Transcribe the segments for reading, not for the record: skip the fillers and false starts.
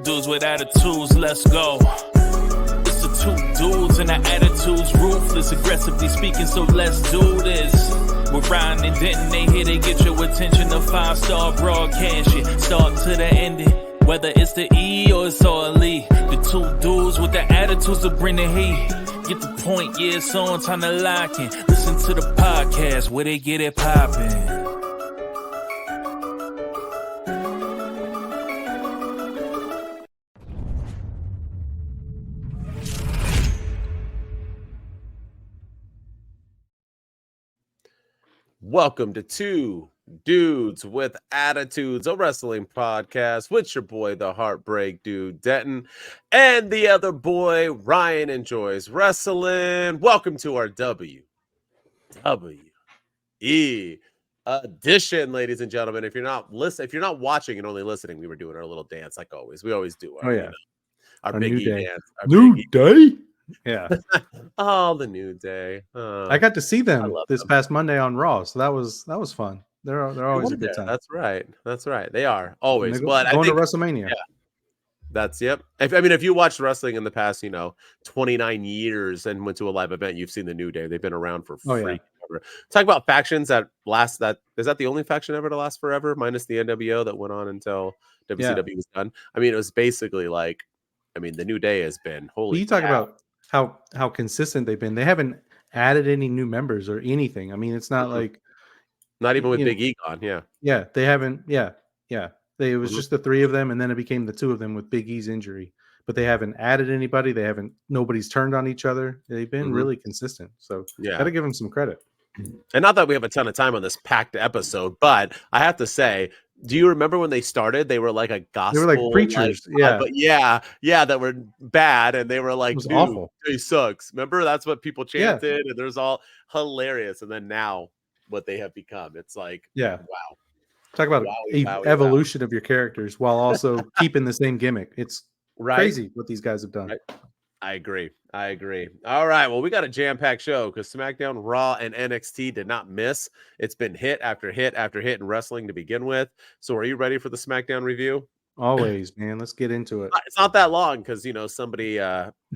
dudes with attitudes, let's go. It's the two dudes and our attitudes ruthless, aggressively speaking, so let's do this. We're Ryan and Denton, they here to get your attention. A 5-star broadcast, shit, start to the ending. Whether it's the E or it's all E, the two dudes with the attitudes will bring the heat. Get the point, yeah, it's on, time to lock in. Listen to the podcast where they get it poppin'. Welcome to Two Dudes with Attitudes, a wrestling podcast with your boy, the Heartbreak Dude, Denton, and the other boy, Ryan Enjoys Wrestling. Welcome to our WWE edition, ladies and gentlemen. If you're not watching and only listening, we were doing our little dance like always. We always do our, our Big new E day. dance. New day? Yeah. Oh, the New Day. I got to see them this past Monday on Raw, so that was fun. They're always a good time. That's right. They are always. But I think to WrestleMania. Yeah. That's yep. If you watched wrestling in the past, 29 years and went to a live event, you've seen the New Day. They've been around for freaking ever. Talk about factions that last. Is that the only faction ever to last forever, minus the NWO that went on until WCW was done? I mean, it was basically like, the New Day has been holy. You talk about how consistent they've been. They haven't added any new members or anything. I mean, it's not like not even with Big E gone. Yeah, they haven't. Yeah. It was just the three of them, and then it became the two of them with Big E's injury. But they haven't added anybody. Nobody's turned on each other. They've been really consistent. So gotta give them some credit. And not that we have a ton of time on this packed episode, but I have to say, do you remember when they started? They were like a gospel. They were like preachers, but that were bad, and they were like, "Dude, awful. He sucks." Remember, that's what people chanted, and there's all hilarious. And then now, what they have become, it's like, wow. Talk about evolution of your characters while also keeping the same gimmick. It's crazy what these guys have done. Right. I agree. All right. Well, we got a jam-packed show because SmackDown, Raw, and NXT did not miss. It's been hit after hit after hit in wrestling to begin with. So are you ready for the SmackDown review? Always, man. Let's get into it. It's not that long because, somebody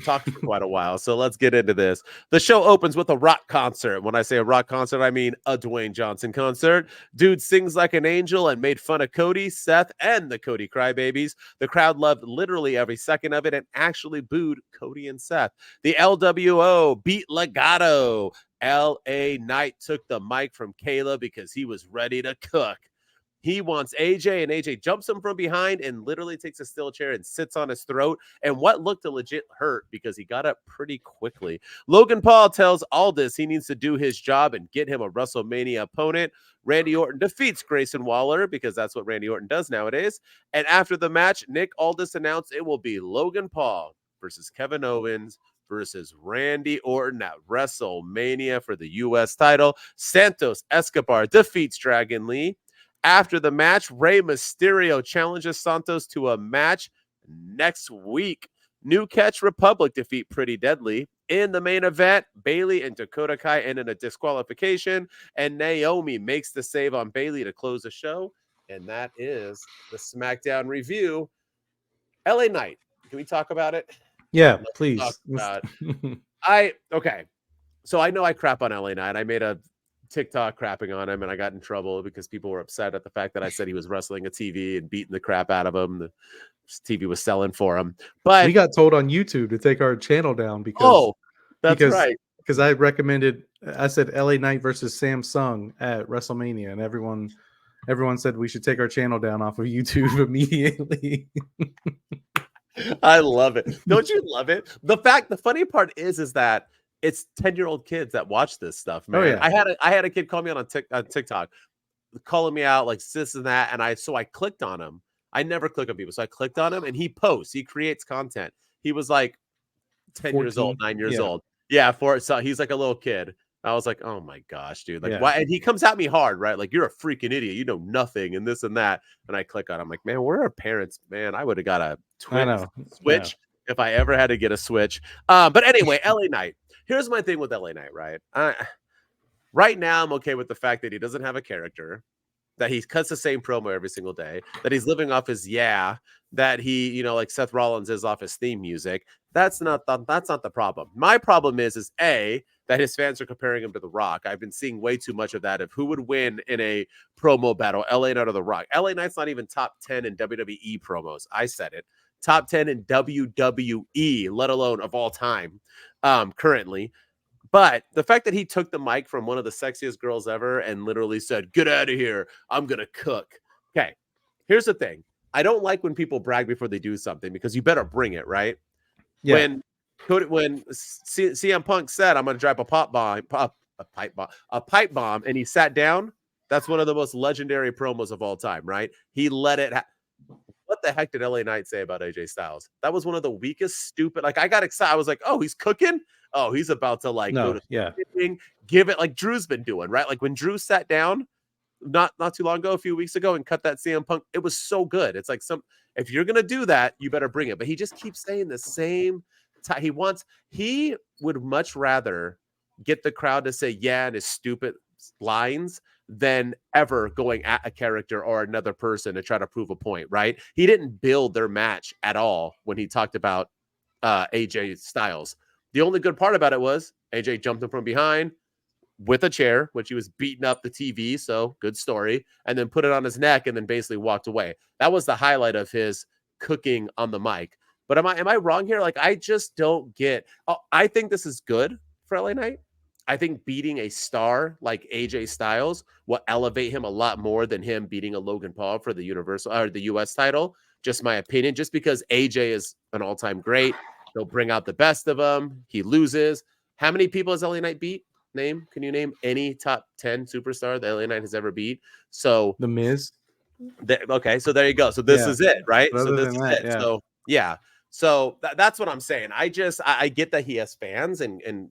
talked for quite a while. So let's get into this. The show opens with a rock concert. When I say a rock concert, I mean a Dwayne Johnson concert. Dude sings like an angel and made fun of Cody, Seth, and the Cody Crybabies. The crowd loved literally every second of it and actually booed Cody and Seth. The LWO beat Legado. LA Knight took the mic from Kayla because he was ready to cook. He wants AJ, and AJ jumps him from behind and literally takes a steel chair and sits on his throat. And what looked a legit hurt because he got up pretty quickly. Logan Paul tells Aldis he needs to do his job and get him a WrestleMania opponent. Randy Orton defeats Grayson Waller because that's what Randy Orton does nowadays. And after the match, Nick Aldis announced it will be Logan Paul versus Kevin Owens versus Randy Orton at WrestleMania for the U.S. title. Santos Escobar defeats Dragon Lee. After the match, Rey Mysterio challenges Santos to a match next week. New Catch Republic defeat Pretty Deadly. In the main event, Bayley and Dakota Kai end in a disqualification, and Naomi makes the save on Bayley to close the show. And that is the SmackDown review. LA Knight, can we talk about it? Yeah, please. Okay. So I know I crap on LA Knight. I made a TikTok crapping on him, and I got in trouble because people were upset at the fact that I said he was wrestling a TV and beating the crap out of him. The TV was selling for him, but we got told on YouTube to take our channel down because right. Because I said LA Knight versus Samsung at WrestleMania, and everyone said we should take our channel down off of YouTube immediately. I love it. Don't you love it? The funny part is that it's 10-year-old kids that watch this stuff, man. Oh, yeah. I had a kid call me on TikTok, calling me out like this and that, and I clicked on him. I never click on people, so I clicked on him, and he creates content. He was like 10 14, years old, 9 years old. Yeah, so he's like a little kid. I was like, oh my gosh, dude. Like, why? And he comes at me hard, right? Like, you're a freaking idiot. You know nothing and this and that. And I click on him. I'm like, man, where are parents? Man, I would have got a Switch if I ever had to get a Switch. But anyway, LA Knight. Here's my thing with LA Knight, right? Right now, I'm okay with the fact that he doesn't have a character. that he cuts the same promo every single day, that he's living off his that he, like Seth Rollins is off his theme music. That's not the problem. My problem is A, that his fans are comparing him to The Rock. I've been seeing way too much of that of who would win in a promo battle, LA Knight or The Rock. LA Knight's not even top 10 in WWE promos. I said it. Top 10 in WWE, let alone of all time, currently. But the fact that he took the mic from one of the sexiest girls ever and literally said, "Get out of here. I'm going to cook." Okay, here's the thing. I don't like when people brag before they do something because you better bring it, right? Yeah. When CM Punk said, "I'm going to drop a pipe bomb," and he sat down, that's one of the most legendary promos of all time, right? He let it What the heck did LA Knight say about AJ Styles? That was one of the weakest, stupid. Like, I got excited. I was like, "Oh, he's cooking. Oh, he's about to go to give it like Drew's been doing, right?" Like when Drew sat down not too long ago, a few weeks ago, and cut that CM Punk, it was so good. It's like if you're gonna do that, you better bring it. But he just keeps saying the same. He would much rather get the crowd to say yeah and his stupid lines than ever going at a character or another person to try to prove a point, right? He didn't build their match at all when he talked about AJ Styles. The only good part about it was AJ jumped him from behind with a chair, which he was beating up the TV, so good story, and then put it on his neck and then basically walked away. That was the highlight of his cooking on the mic. But am I wrong here? Like, I just don't get. I think this is good for LA Knight. I think beating a star like AJ Styles will elevate him a lot more than him beating a Logan Paul for the Universal or the US title. Just my opinion. Just because AJ is an all-time great, he'll bring out the best of him. He loses. How many people has LA Knight beat? Can you name any top 10 superstar that LA Knight has ever beat? So The Miz. Okay, so there you go. So this is it, right? But so this is it. Yeah. So yeah. So that's what I'm saying. I get that he has fans and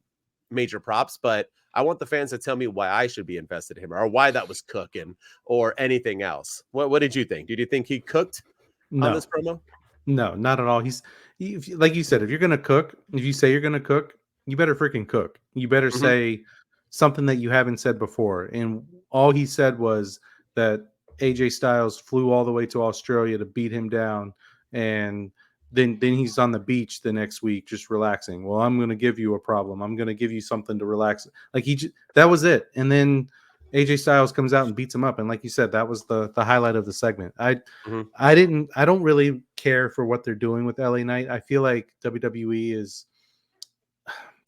major props, but I want the fans to tell me why I should be invested in him or why that was cooking or anything else. What did you think? Did you think he cooked on this promo? No, not at all. Like you said, if you're going to cook, if you say you're going to cook, you better freaking cook. You better say something that you haven't said before. And all he said was that AJ Styles flew all the way to Australia to beat him down. And then he's on the beach the next week just relaxing. Well, I'm going to give you a problem. I'm going to give you something to relax. Like that was it. And then AJ Styles comes out and beats him up. And like you said, that was the highlight of the segment. I don't really care for what they're doing with LA Knight. I feel like WWE is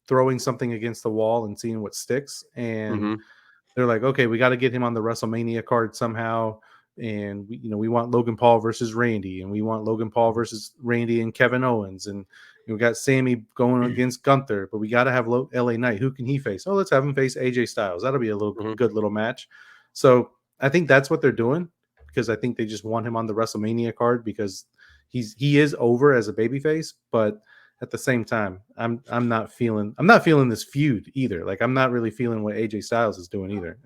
throwing something against the wall and seeing what sticks. And they're like, okay, we got to get him on the WrestleMania card somehow. And we want Logan Paul versus Randy, and we want Logan Paul versus Randy and Kevin Owens, and we got Sammy going against Gunther, but we got to have LA Knight. Who can he face? Oh, let's have him face AJ Styles. That'll be a good little match. So I think that's what they're doing, because I think they just want him on the WrestleMania card because he is over as a babyface, but at the same time, I'm not feeling this feud either. Like, I'm not really feeling what AJ Styles is doing either.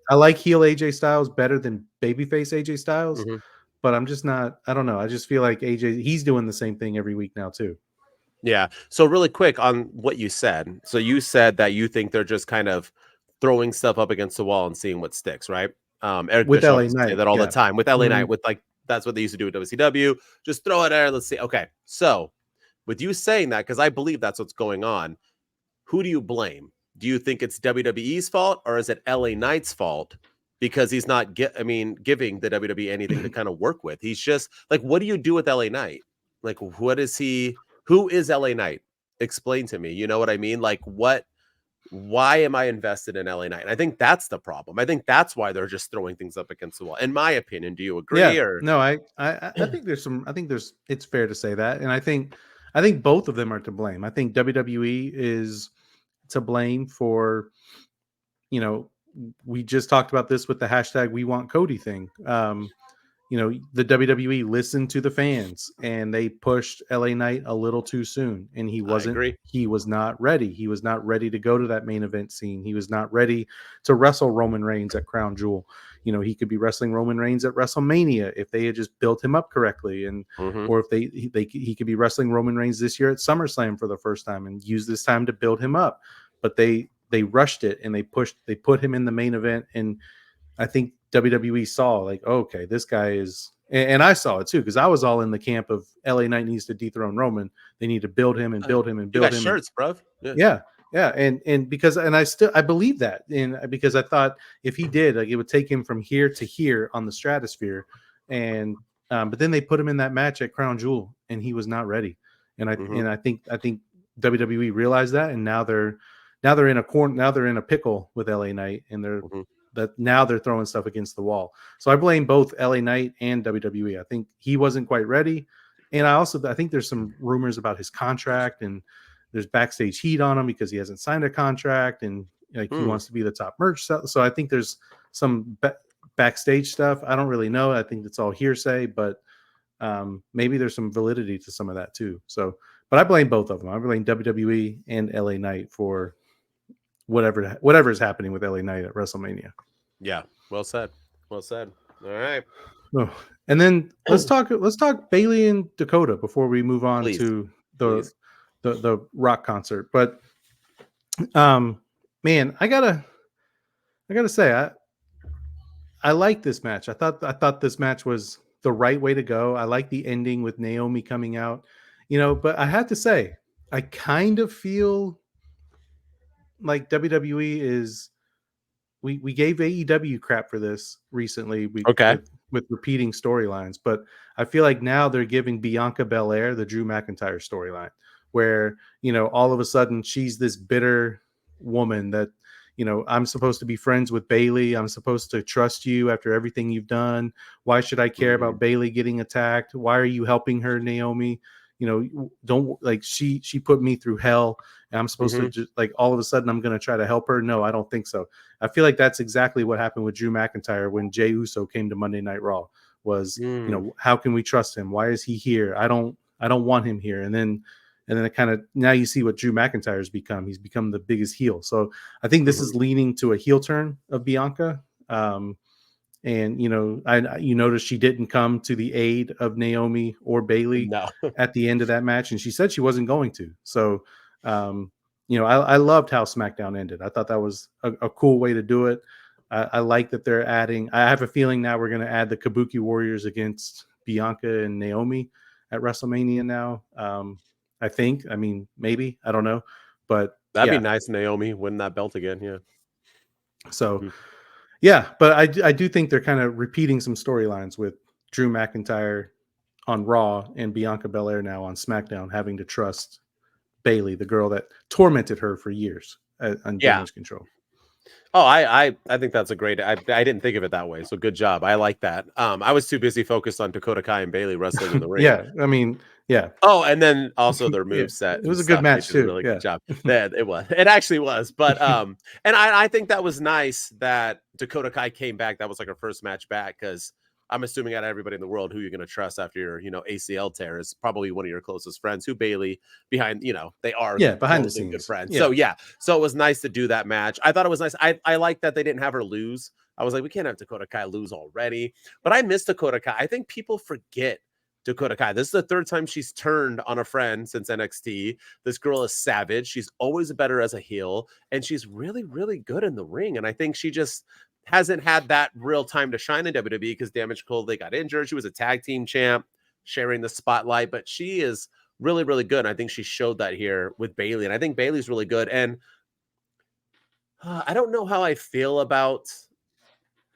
I like heel AJ Styles better than babyface AJ Styles, but I'm just not. I don't know. I just feel like he's doing the same thing every week now too. Yeah. So really quick on what you said. So you said that you think they're just kind of throwing stuff up against the wall and seeing what sticks, right? Eric with Bischoff LA used to Knight say that all the time with LA Knight. With that's what they used to do with WCW. Just throw it there. Let's see. Okay. So with you saying that, because I believe that's what's going on, who do you blame? Do you think it's WWE's fault, or is it LA Knight's fault because he's not giving the WWE anything to kind of work with? He's just like, what do you do with LA Knight? Like, what is he? Who is LA Knight? Explain to me. You know what I mean? Like, why am I invested in LA Knight? And I think that's the problem. I think that's why they're just throwing things up against the wall. In my opinion, do you agree? Yeah. Or no, I think it's fair to say that. And I think both of them are to blame. I think WWE is to blame for, we just talked about this with the hashtag We Want Cody thing. The WWE listened to the fans and they pushed LA Knight a little too soon, and he was not ready. He was not ready to go to that main event scene. He was not ready to wrestle Roman Reigns at Crown Jewel. He could be wrestling Roman Reigns at WrestleMania if they had just built him up correctly, and or if he could be wrestling Roman Reigns this year at SummerSlam for the first time and use this time to build him up. But they rushed it and they put him in the main event, and I think WWE saw like, oh, okay, this guy is, and I saw it too because I was all in the camp of LA Knight needs to dethrone Roman. They need to build him and build him and You build got him. shirts, bro. Yeah, and because I believe that, and because I thought if he did, like, it would take him from here to here on the stratosphere, and but then they put him in that match at Crown Jewel, and he was not ready, and I think WWE realized that, and now they're in a corner, now they're in a pickle with LA Knight, and now they're throwing stuff against the wall. So I blame both LA Knight and WWE. I think he wasn't quite ready, and I think there's some rumors about his contract, and there's backstage heat on him because he hasn't signed a contract, and like he wants to be the top merch. So I think there's some backstage stuff. I don't really know. I think it's all hearsay, but maybe there's some validity to some of that too. So, but I blame both of them. I blame WWE and LA Knight for whatever is happening with LA Knight at WrestleMania. Yeah, well said. Well said. All right. Oh, and then let's talk Bayley and Dakota before we move on to the Rock concert. But man, I gotta say, I like this match. I thought this match was the right way to go. I like the ending with Naomi coming out, but I have to say, I kind of feel like WWE is, we gave AEW crap for this recently. With repeating storylines, but I feel like now they're giving Bianca Belair the Drew McIntyre storyline, where all of a sudden she's this bitter woman that I'm supposed to be friends with Bayley. I'm supposed to trust you after everything you've done. Why should I care about Bayley getting attacked? Why are you helping her, Naomi? Don't, like, she put me through hell, and I'm supposed to just, like, all of a sudden I'm going to try to help her. No, I don't think so. I feel like that's exactly what happened with Drew McIntyre when Jey Uso came to Monday Night Raw. Was how can we trust him? Why is he here? I don't want him here. And then it kind of, now you see what Drew McIntyre's become. He's become the biggest heel. So I think this is leaning to a heel turn of Bianca. And you notice she didn't come to the aid of Naomi or Bayley at the end of that match, and she said she wasn't going to. So, I loved how SmackDown ended. I thought that was a cool way to do it. I like that they're adding. I have a feeling now we're going to add the Kabuki Warriors against Bianca and Naomi at WrestleMania now. I think. I mean, maybe. I don't know, but that'd be nice. Naomi win that belt again. Yeah. So. Yeah, but I do think they're kind of repeating some storylines with Drew McIntyre on Raw and Bianca Belair now on SmackDown, having to trust Bayley, the girl that tormented her for years on Damage Control. Oh, I think that's a great. I didn't think of it that way, so good job. I like that. I was too busy focused on Dakota Kai and Bayley wrestling in the ring. Yeah, I mean, yeah. Oh, and then also their moveset. It was a good match too. Really good job. It was. It actually was. But and I think that was nice that Dakota Kai came back. That was like her first match back, because I'm assuming out of everybody in the world, who you're going to trust after your ACL tear is probably one of your closest friends, who Bayley behind they are behind the scenes good friends. So it was nice to do that match. I thought it was nice. I like that they didn't have her lose. I was like, we can't have Dakota Kai lose already. But I miss Dakota Kai. I think people forget Dakota Kai. This is the third time she's turned on a friend since NXT. This girl is savage. She's always better as a heel, and she's really, really good in the ring. And I think she just hasn't had that real time to shine in WWE because Damage Control, they got injured. She was a tag team champ, sharing the spotlight, but she is really, really good. And I think she showed that here with Bayley. And I think Bayley's really good. And I don't know how I feel about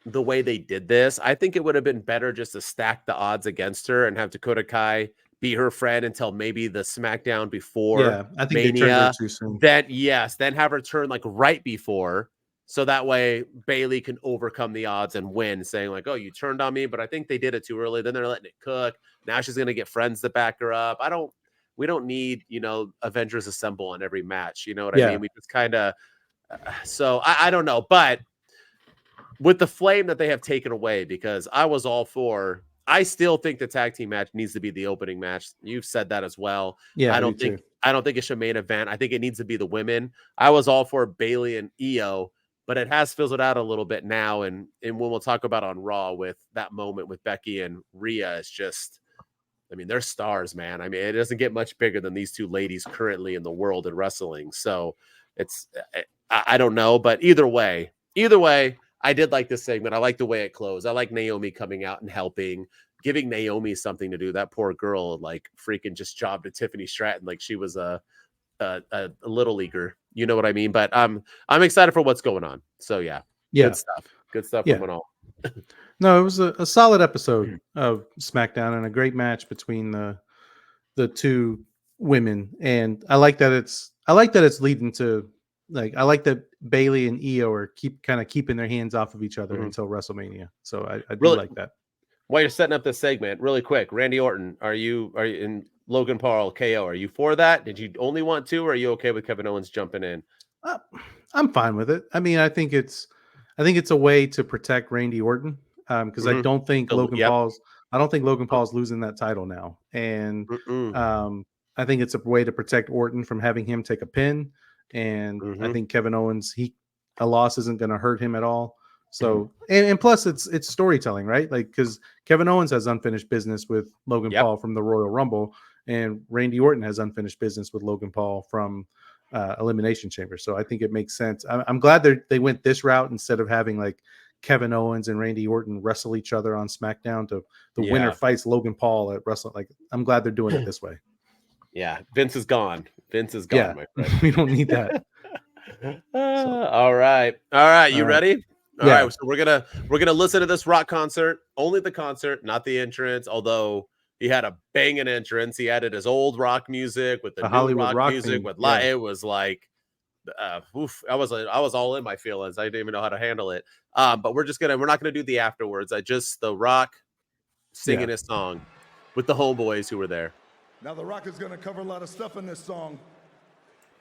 the way they did this. I think it would have been better just to stack the odds against her and have Dakota Kai be her friend until maybe the SmackDown before I think Mania. they turned her too soon. Then have her turn like right before, so that way Bayley can overcome the odds and win, saying like, oh, you turned on me, but I think they did it too early. Then they're letting it cook. Now she's going to get friends to back her up. We don't need, Avengers Assemble on every match. You know what I mean? We just kind of, so I don't know, but with the flame that they have taken away, because I was all for, I still think the tag team match needs to be the opening match. You've said that as well. Yeah, I don't think it should main event. I think it needs to be the women. I was all for Bayley and Io, but it has fizzled out a little bit now. And when we'll talk about on Raw with that moment with Becky and Rhea, it's just, I mean, they're stars, man. I mean, it doesn't get much bigger than these two ladies currently in the world of wrestling. So it's, I don't know, but either way, I did like this segment. I like the way it closed. I like Naomi coming out and helping, giving Naomi something to do. That poor girl, like freaking just jobbed to Tiffany Stratton like she was a little leaguer. You know what I mean? But I'm excited for what's going on. So yeah. Good stuff. Good stuff from all. No, it was a solid episode of SmackDown and a great match between the two women. And I like that it's leading to, like, I like that Bayley and Io are keeping their hands off of each other until WrestleMania. So I do like that. While you're setting up this segment, really quick, Randy Orton, are you in Logan Paul KO? Are you for that? Did you only want to, or are you okay with Kevin Owens jumping in? I'm fine with it. I mean, I think it's a way to protect Randy Orton, because I don't think Logan Paul's losing that title now, and I think it's a way to protect Orton from having him take a pin, and I think Kevin Owens, a loss isn't going to hurt him at all. So and plus it's storytelling, right? Like, because Kevin Owens has unfinished business with Logan Paul from the Royal Rumble, and Randy Orton has unfinished business with Logan Paul from Elimination Chamber. So I think it makes sense. I'm glad they went this route instead of having like Kevin Owens and Randy Orton wrestle each other on SmackDown to the winner fights Logan Paul at Wrestle. Like, I'm glad they're doing it this way. Yeah, Vince is gone. My friend. We don't need that. All right. You ready? All right. So we're gonna listen to this rock concert. Only the concert, not the entrance. Although he had a banging entrance, he added his old rock music with the new Hollywood rock music theme. With it was like, I was all in my feelings. I didn't even know how to handle it. But we're not gonna do the afterwards. The Rock singing his song with the homeboys who were there. Now the Rock is gonna cover a lot of stuff in this song,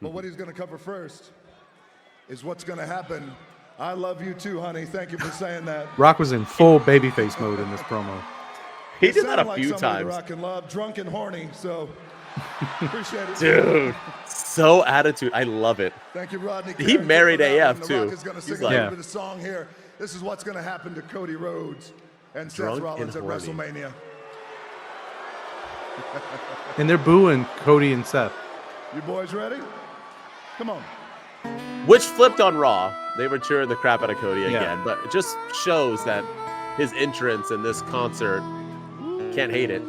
but what he's gonna cover first is what's gonna happen. I love you too, honey. Thank you for saying that. Rock was in full babyface mode in this promo. He did that a few times. Rock and love, drunk and horny. So appreciate it, dude. So attitude, I love it. Thank you, Rodney. He married AF too. The Rock is gonna sing a little bit of the song here. This is what's gonna happen to Cody Rhodes and Seth Rollins at WrestleMania. And they're booing Cody and Seth. You boys ready? Come on. Which flipped on Raw. They were cheering the crap out of Cody again, but it just shows that his entrance in this concert, can't hate it.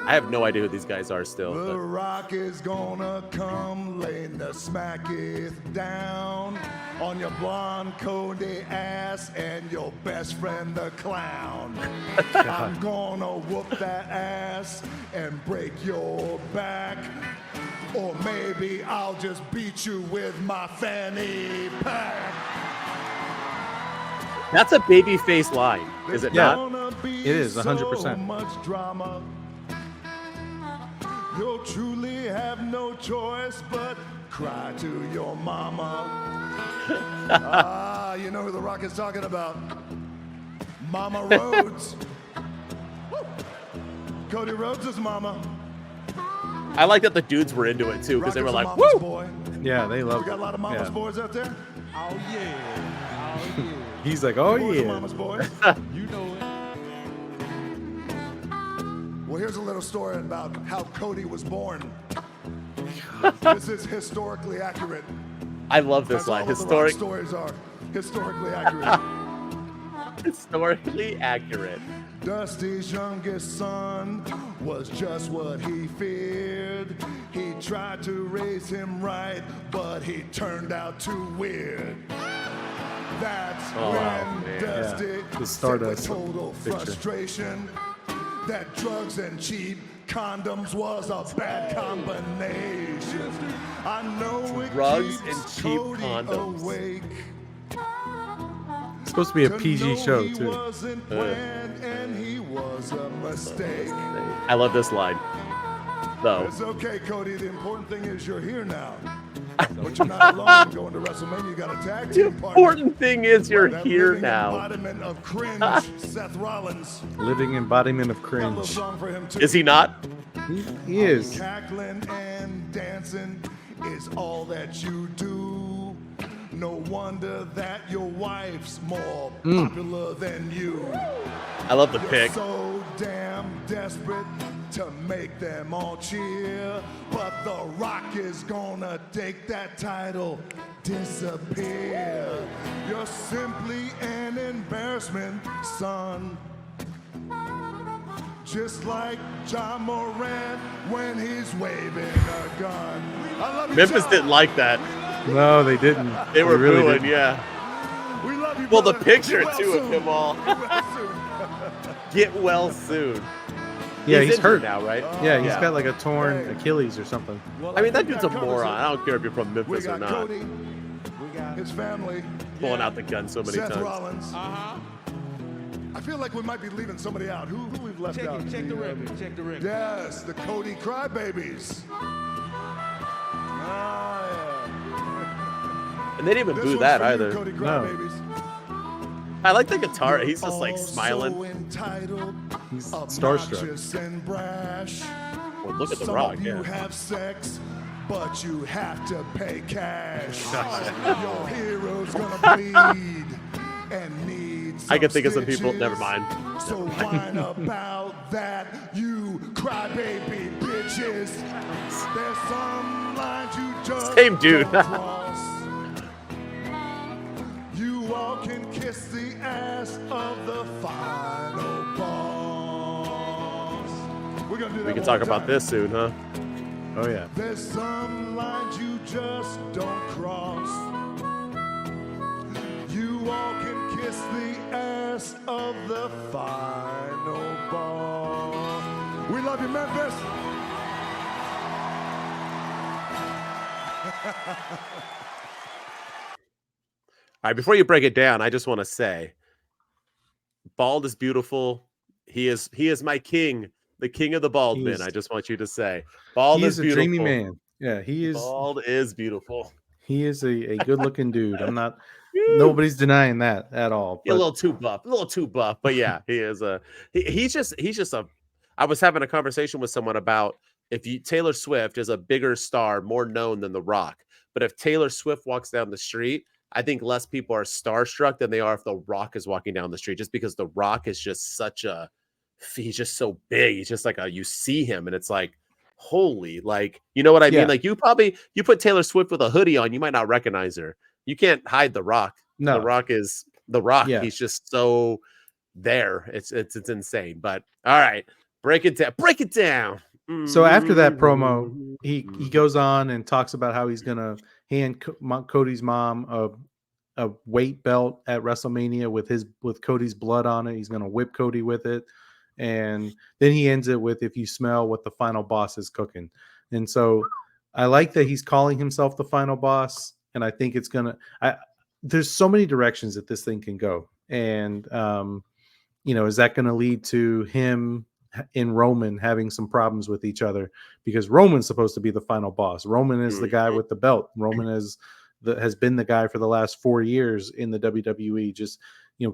I have no idea who these guys are still. The Rock is gonna come laying the smacketh down on your blonde Cody ass and your best friend the clown. I'm gonna whoop that ass and break your back. Or maybe I'll just beat you with my fanny pack. That's a babyface line, is it not? It is 100%. So much drama. You'll truly have no choice but cry to your mama. You know who the Rock is talking about? Mama Rhodes. Cody Rhodes' mama. I like that the dudes were into it too, because they were like, "Woo!" Boy. Yeah, they love it. We got a lot of mama's boys out there. Oh yeah. He's like, oh boys yeah. Mama's boys. You know it. Well, here's a little story about how Cody was born. This is historically accurate. I love this line. Historic stories are historically accurate. Historically accurate. Dusty's youngest son was just what he feared. He tried to raise him right, but he turned out too weird. That's when Dusty said with total frustration that drugs and cheap condoms was a bad combination. I know it drugs keeps and cheap Cody condoms. Awake. It's supposed to be a PG show too. Wasn't planned and he was a mistake. I love this line, though. It's okay, Cody. The important thing is you're here now. But you're not alone going to WrestleMania. You got a tag The team partner. important thing is you're That here living now. Embodiment of cringe, Seth Rollins. Living embodiment of Got a little cringe. song for him too. Is he not? He is. Cackling and dancing is all that you do. No wonder that your wife's more popular than you. I love the You're pick. so damn desperate to make them all cheer. But The Rock is gonna take that title, disappear. You're simply an embarrassment, son. Just like John Moran when he's waving a gun. I love you, Memphis John. didn't like that. No, they didn't. They were really booing, didn't. yeah. We love you, Well, the brother. picture Get well too of soon. him all. Get well soon. Get well soon. Yeah, he's injured hurt now, right? Yeah, he's Yeah. got like a torn Achilles or something. Well, I mean, that think dude's a covers moron. it. I don't care if you're from We Memphis or got not. Cody, his family, Pulling out the gun so many Seth times. Rollins. I feel like we might be leaving somebody out. Who we've left Check out? it. Check the record. Check the record. Yes, the Cody Crybabies. Ah, And they didn't even yeah. boo This that one's for you, either. Cody No. Crybabies. I like the guitar. He's just like So smiling. entitled, He's obnoxious starstruck. and brash. Well, look at the Some Rock. of you Yeah. have sex, but you have to pay cash. Your hero's gonna bleed and need I can think of some people. stitches. Never mind. So whine about that, you crybaby bitches. There's some lines you just Same dude. don't cross. You all can kiss the ass of the final boss. We're gonna do that We can one talk more about time. this soon, huh? Oh yeah. There's some lines you just don't cross. You all can kiss the ass of the final boss. We love you, Memphis. All right, before you break it down, I just want to say, bald is beautiful. He is my king, the king of the bald men. I just want you to say, bald He is is a beautiful. dreamy man. Yeah, he is. Bald is beautiful. He is a good-looking dude. I'm not. Nobody's denying that at all. A But little too buff, but yeah, he is he's just a. I was having a conversation with someone about if Taylor Swift is a bigger star, more known than The Rock, but if Taylor Swift walks down the street, I think less people are starstruck than they are if The Rock is walking down the street, just because The Rock is just he's just so big. He's just like you see him and it's like, holy, like, you know what I Yeah. mean? Like you put Taylor Swift with a hoodie on, you might not recognize her. You can't hide The Rock. No. The Rock is The Rock. Yeah. He's just so there. It's insane. But all right, break it down. so after that promo, he goes on and talks about how he's gonna hand Cody's mom a weight belt at WrestleMania with Cody's blood on it. He's gonna whip Cody with it, and then he ends it with, "If you smell what the final boss is cooking." And so I like that he's calling himself the final boss, and I think it's gonna. There's so many directions that this thing can go, and is that going to lead to him and Roman having some problems with each other, because Roman's supposed to be the final boss. Roman is the guy with the belt. Roman has been the guy for the last 4 years in the WWE, just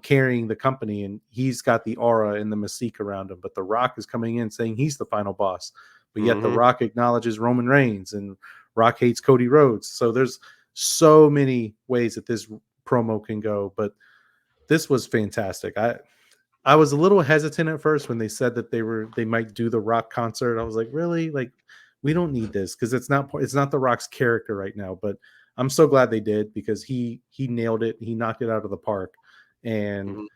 carrying the company, and he's got the aura and the mystique around him. But The Rock is coming in saying he's the final boss, but yet The Rock acknowledges Roman Reigns, and Rock hates Cody Rhodes. So there's so many ways that this promo can go, but this was fantastic. I was a little hesitant at first when they said that they might do the Rock concert. I was like, really? Like, we don't need this, because it's not The Rock's character right now. But I'm so glad they did, because he nailed it. He knocked it out of the park. And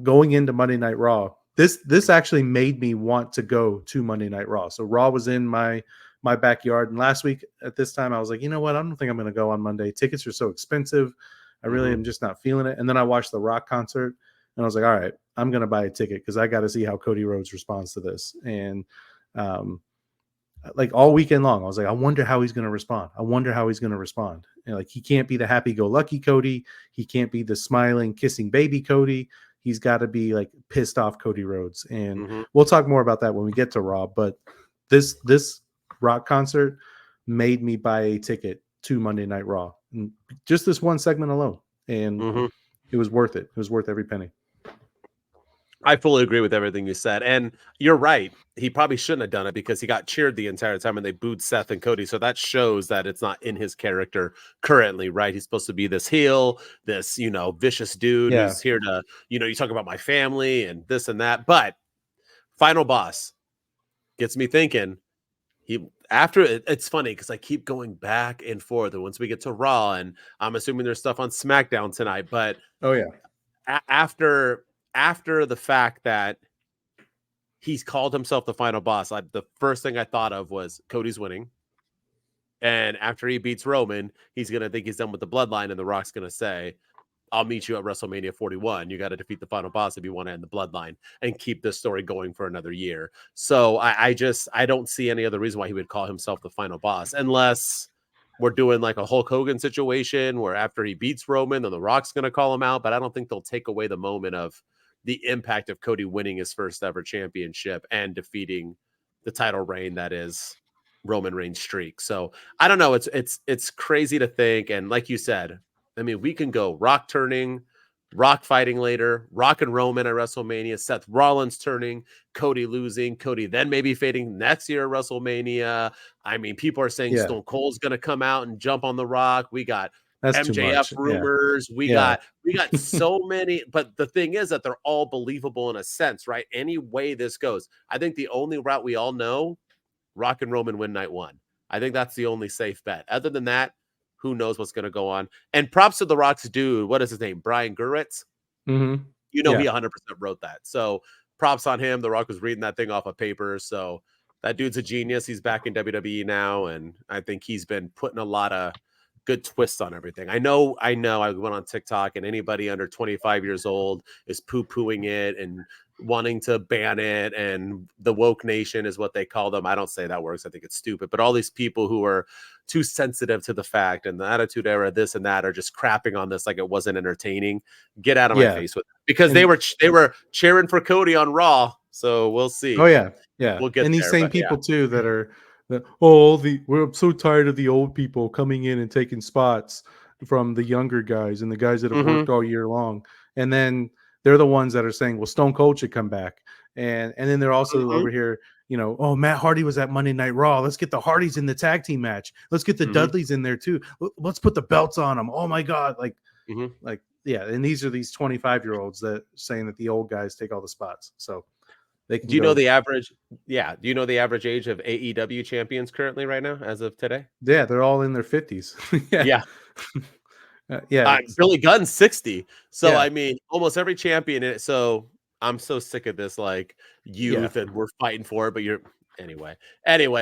going into Monday Night Raw, this actually made me want to go to Monday Night Raw. So Raw was in my backyard, and last week at this time I was like, you know what? I don't think I'm going to go on Monday. Tickets are so expensive. I really am just not feeling it. And then I watched the Rock concert, and I was like, all right, I'm going to buy a ticket, because I got to see how Cody Rhodes responds to this. And like all weekend long, I was like, I wonder how he's going to respond. And like, he can't be the happy-go-lucky Cody. He can't be the smiling, kissing baby Cody. He's got to be like pissed off Cody Rhodes. And we'll talk more about that when we get to Raw. But this Rock concert made me buy a ticket to Monday Night Raw, and just this one segment alone. And it was worth it. It was worth every penny. I fully agree with everything you said. And you're right. He probably shouldn't have done it, because he got cheered the entire time and they booed Seth and Cody. So that shows that it's not in his character currently, right? He's supposed to be this heel, this, vicious dude who's here to, you talk about my family and this and that. But final boss, gets me thinking. It's funny because I keep going back and forth, and once we get to Raw, and I'm assuming there's stuff on SmackDown tonight, but oh yeah, after the fact that he's called himself the final boss, the first thing I thought of was Cody's winning, and after he beats Roman, he's gonna think he's done with the bloodline, and The Rock's gonna say, I'll meet you at WrestleMania 41. You got to defeat the final boss if you want to end the bloodline and keep this story going for another year. So I don't see any other reason why he would call himself the final boss, unless we're doing like a Hulk Hogan situation where after he beats Roman, then The Rock's going to call him out. But I don't think they'll take away the moment of the impact of Cody winning his first ever championship and defeating the title reign that is Roman Reigns' streak. So I don't know. It's crazy to think. And like you said, I mean, we can go Rock turning, Rock fighting later, Rock and Roman at WrestleMania, Seth Rollins turning, Cody losing, Cody then maybe fading next year at WrestleMania. I mean, people are saying Stone Cold's going to come out and jump on The Rock. We got MJF rumors. We got so many. But the thing is that they're all believable in a sense, right? Any way this goes. I think the only route we all know, Rock and Roman win night one. I think that's the only safe bet. Other than that, who knows what's going to go on? And props to The Rock's dude. What is his name? Brian Guritz. Mm-hmm. He 100% wrote that. So props on him. The Rock was reading that thing off of paper. So that dude's a genius. He's back in WWE now. And I think he's been putting a lot of good twists on everything. I know. I went on TikTok, and anybody under 25 years old is poo-pooing it and wanting to ban it, and the woke nation is what they call them. I don't say that works. I think it's stupid. But all these people who are too sensitive to the fact and the Attitude Era, this and that, are just crapping on this like it wasn't entertaining. Get out of my face with it. Because they were cheering for Cody on Raw. So we'll see. Oh yeah. We'll get these there, same people too that are we're so tired of the old people coming in and taking spots from the younger guys and the guys that have worked all year long. And then they're the ones that are saying, well, Stone Cold should come back. And then they're also over here, Matt Hardy was at Monday Night Raw. Let's get the Hardys in the tag team match. Let's get the Dudleys in there too. Let's put the belts on them. Oh my God. And these are these 25-year-olds that saying that the old guys take all the spots. So they can. Do you know the average? Yeah. Do you know the average age of AEW champions currently right now, as of today? Yeah, they're all in their 50s. Yeah. Billy Gunn's 60. So I mean, almost every champion. So I'm so sick of this youth and we're fighting for it. But anyway.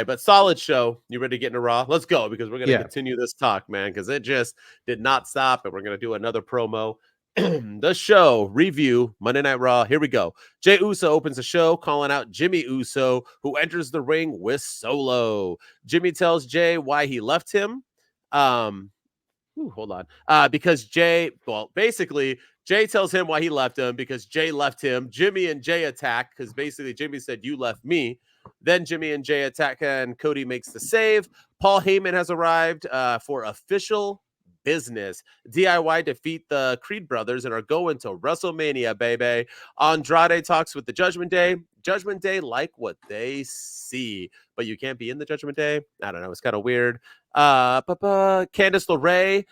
But solid show. You ready to get into Raw? Let's go, because we're gonna continue this talk, man, because it just did not stop, and we're gonna do another promo. The show review, Monday Night Raw. Here we go. Jey Uso opens the show calling out Jimmy Uso, who enters the ring with Solo. Jimmy tells Jey why he left him. Hold on. Because Jey tells him why he left him, because Jey left him. Jimmy and Jey attack because basically Jimmy said, you left me. Then Jimmy and Jey attack, and Cody makes the save. Paul Heyman has arrived for official business. DIY defeat the Creed brothers and are going to WrestleMania, baby. Andrade talks with the Judgment Day. Judgment Day like what they see, but you can't be in the Judgment Day. I don't know. It's kind of weird. Candice LeRae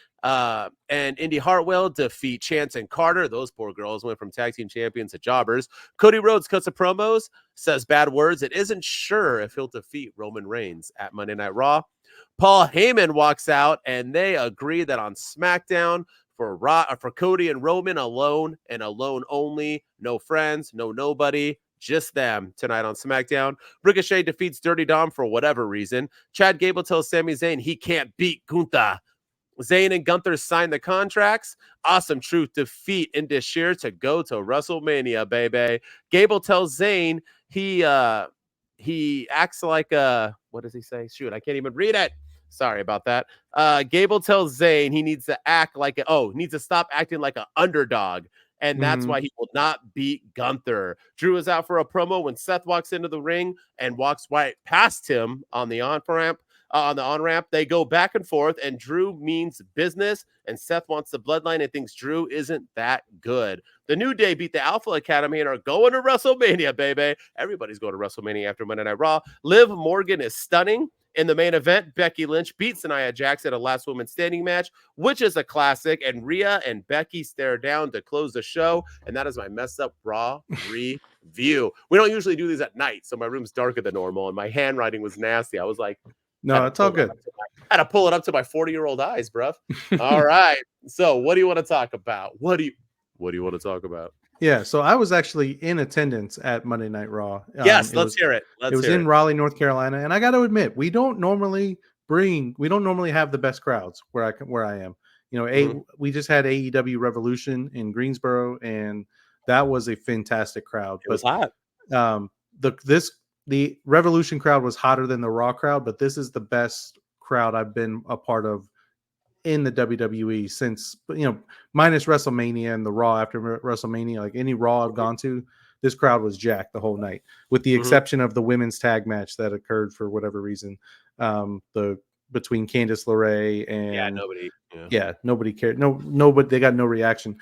and Indy Hartwell defeat Chance and Carter. Those poor girls went from tag team champions to jobbers. Cody Rhodes cuts the promos, says bad words. It isn't sure if he'll defeat Roman Reigns at Monday Night Raw. Paul Heyman walks out, and they agree that on SmackDown for Cody and Roman alone and alone only, no friends, no nobody, just them tonight on SmackDown. Ricochet defeats Dirty Dom for whatever reason. Chad Gable tells Sami Zayn he can't beat Gunther. Zayn and Gunther sign the contracts. Awesome Truth defeat Indus Sher to go to WrestleMania, baby. Gable tells Zayn he acts like a, what does he say? Shoot, I can't even read it. Sorry about that. Gable tells Zayn he needs to needs to stop acting like an underdog. And that's why he will not beat Gunther. Drew is out for a promo when Seth walks into the ring and walks right past him on the on-ramp. They go back and forth, and Drew means business, and Seth wants the bloodline and thinks Drew isn't that good. The New Day beat the Alpha Academy and are going to WrestleMania, baby. Everybody's going to WrestleMania after Monday Night Raw. Liv Morgan is stunning. In the main event, Becky Lynch beats Nia Jax at a last woman standing match, which is a classic, and Rhea and Becky stare down to close the show, and that is my messed up Raw review. view. We don't usually do these at night, so my room's darker than normal, and my handwriting was nasty. I was like, no, it's all good. I had to pull it up to my 40-year-old eyes, bruv. All right. So what do you want to talk about? What do you want to talk about? Yeah, so I was actually in attendance at Monday Night Raw. Yes, let's hear it. It was in Raleigh, North Carolina, and I got to admit, we don't normally have the best crowds where I am. We just had AEW Revolution in Greensboro, and that was a fantastic crowd. It was hot. The Revolution crowd was hotter than the Raw crowd, but this is the best crowd I've been a part of in the WWE since, minus WrestleMania and the Raw after WrestleMania. Like any Raw I've gone to, this crowd was jacked the whole night, with the exception of the women's tag match that occurred for whatever reason. Between Candice LeRae and nobody cared. Nobody. They got no reaction.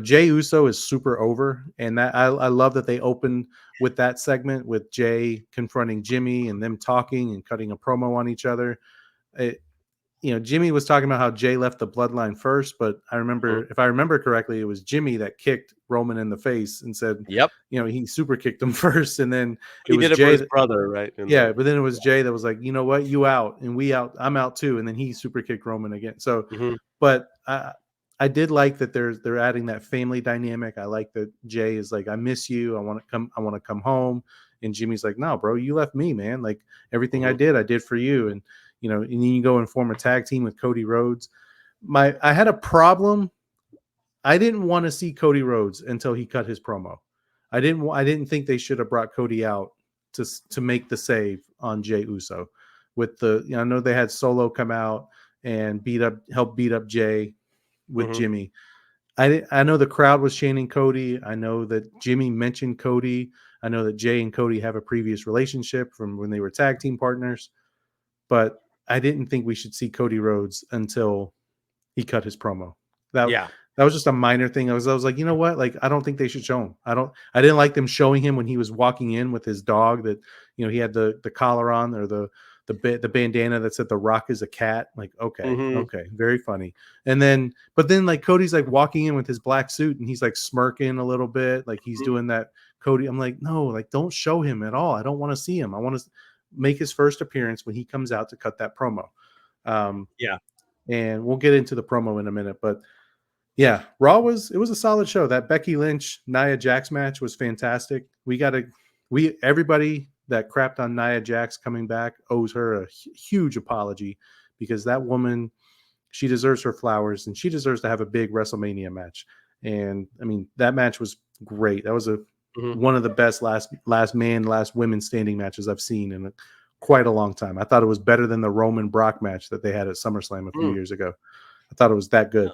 Jey Uso is super over, and that I love that they opened with that segment with Jey confronting Jimmy and them talking and cutting a promo on each other. Jimmy was talking about how Jey left the bloodline first, but I remember, if I remember correctly, it was Jimmy that kicked Roman in the face and said, "Yep, he super kicked him first," and then he did it for his brother, right? But then it was Jey that was like, "You know what? You out and we out. I'm out too," and then he super kicked Roman again. So, but I did like that they're adding that family dynamic. I like that Jey is like, "I miss you. I want to come home," and Jimmy's like, "No, bro, you left me, man. Like everything I did for you." And and then you go and form a tag team with Cody Rhodes. I had a problem. I didn't want to see Cody Rhodes until he cut his promo. I didn't think they should have brought Cody out to make the save on Jey Uso. With I know they had Solo come out and help beat up Jey with Jimmy. I know the crowd was chanting Cody. I know that Jimmy mentioned Cody. I know that Jey and Cody have a previous relationship from when they were tag team partners, but I didn't think we should see Cody Rhodes until he cut his promo. That was just a minor thing. I was like, you know what? Like, I don't think they should show him. I didn't like them showing him when he was walking in with his dog that, he had the collar on, or the bandana that said The Rock is a cat. Like, okay, very funny. But then like Cody's like walking in with his black suit and he's like smirking a little bit, like he's doing that Cody. I'm like, no, like don't show him at all. I don't want to see him. I want to make his first appearance when he comes out to cut that promo. And we'll get into the promo in a minute, but yeah, Raw was a solid show. That Becky Lynch Nia Jax match was fantastic. Everybody that crapped on Nia Jax coming back owes her a huge apology, because that woman, she deserves her flowers and she deserves to have a big WrestleMania match. And I mean, that match was great. That was one of the best last man, last women standing matches I've seen in quite a long time. I thought it was better than the Roman Brock match that they had at SummerSlam a few years ago. I thought it was that good.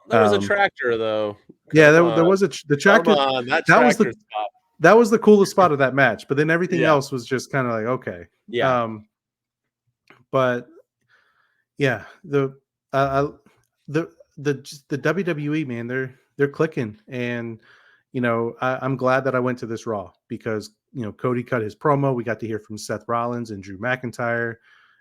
There was a tractor though. There was the tractor. That was the coolest spot of that match. But then everything else was just kind of like, okay. Yeah. But yeah, the WWE, man, they're clicking. And I'm glad that I went to this Raw, because Cody cut his promo. We got to hear from Seth Rollins and Drew McIntyre.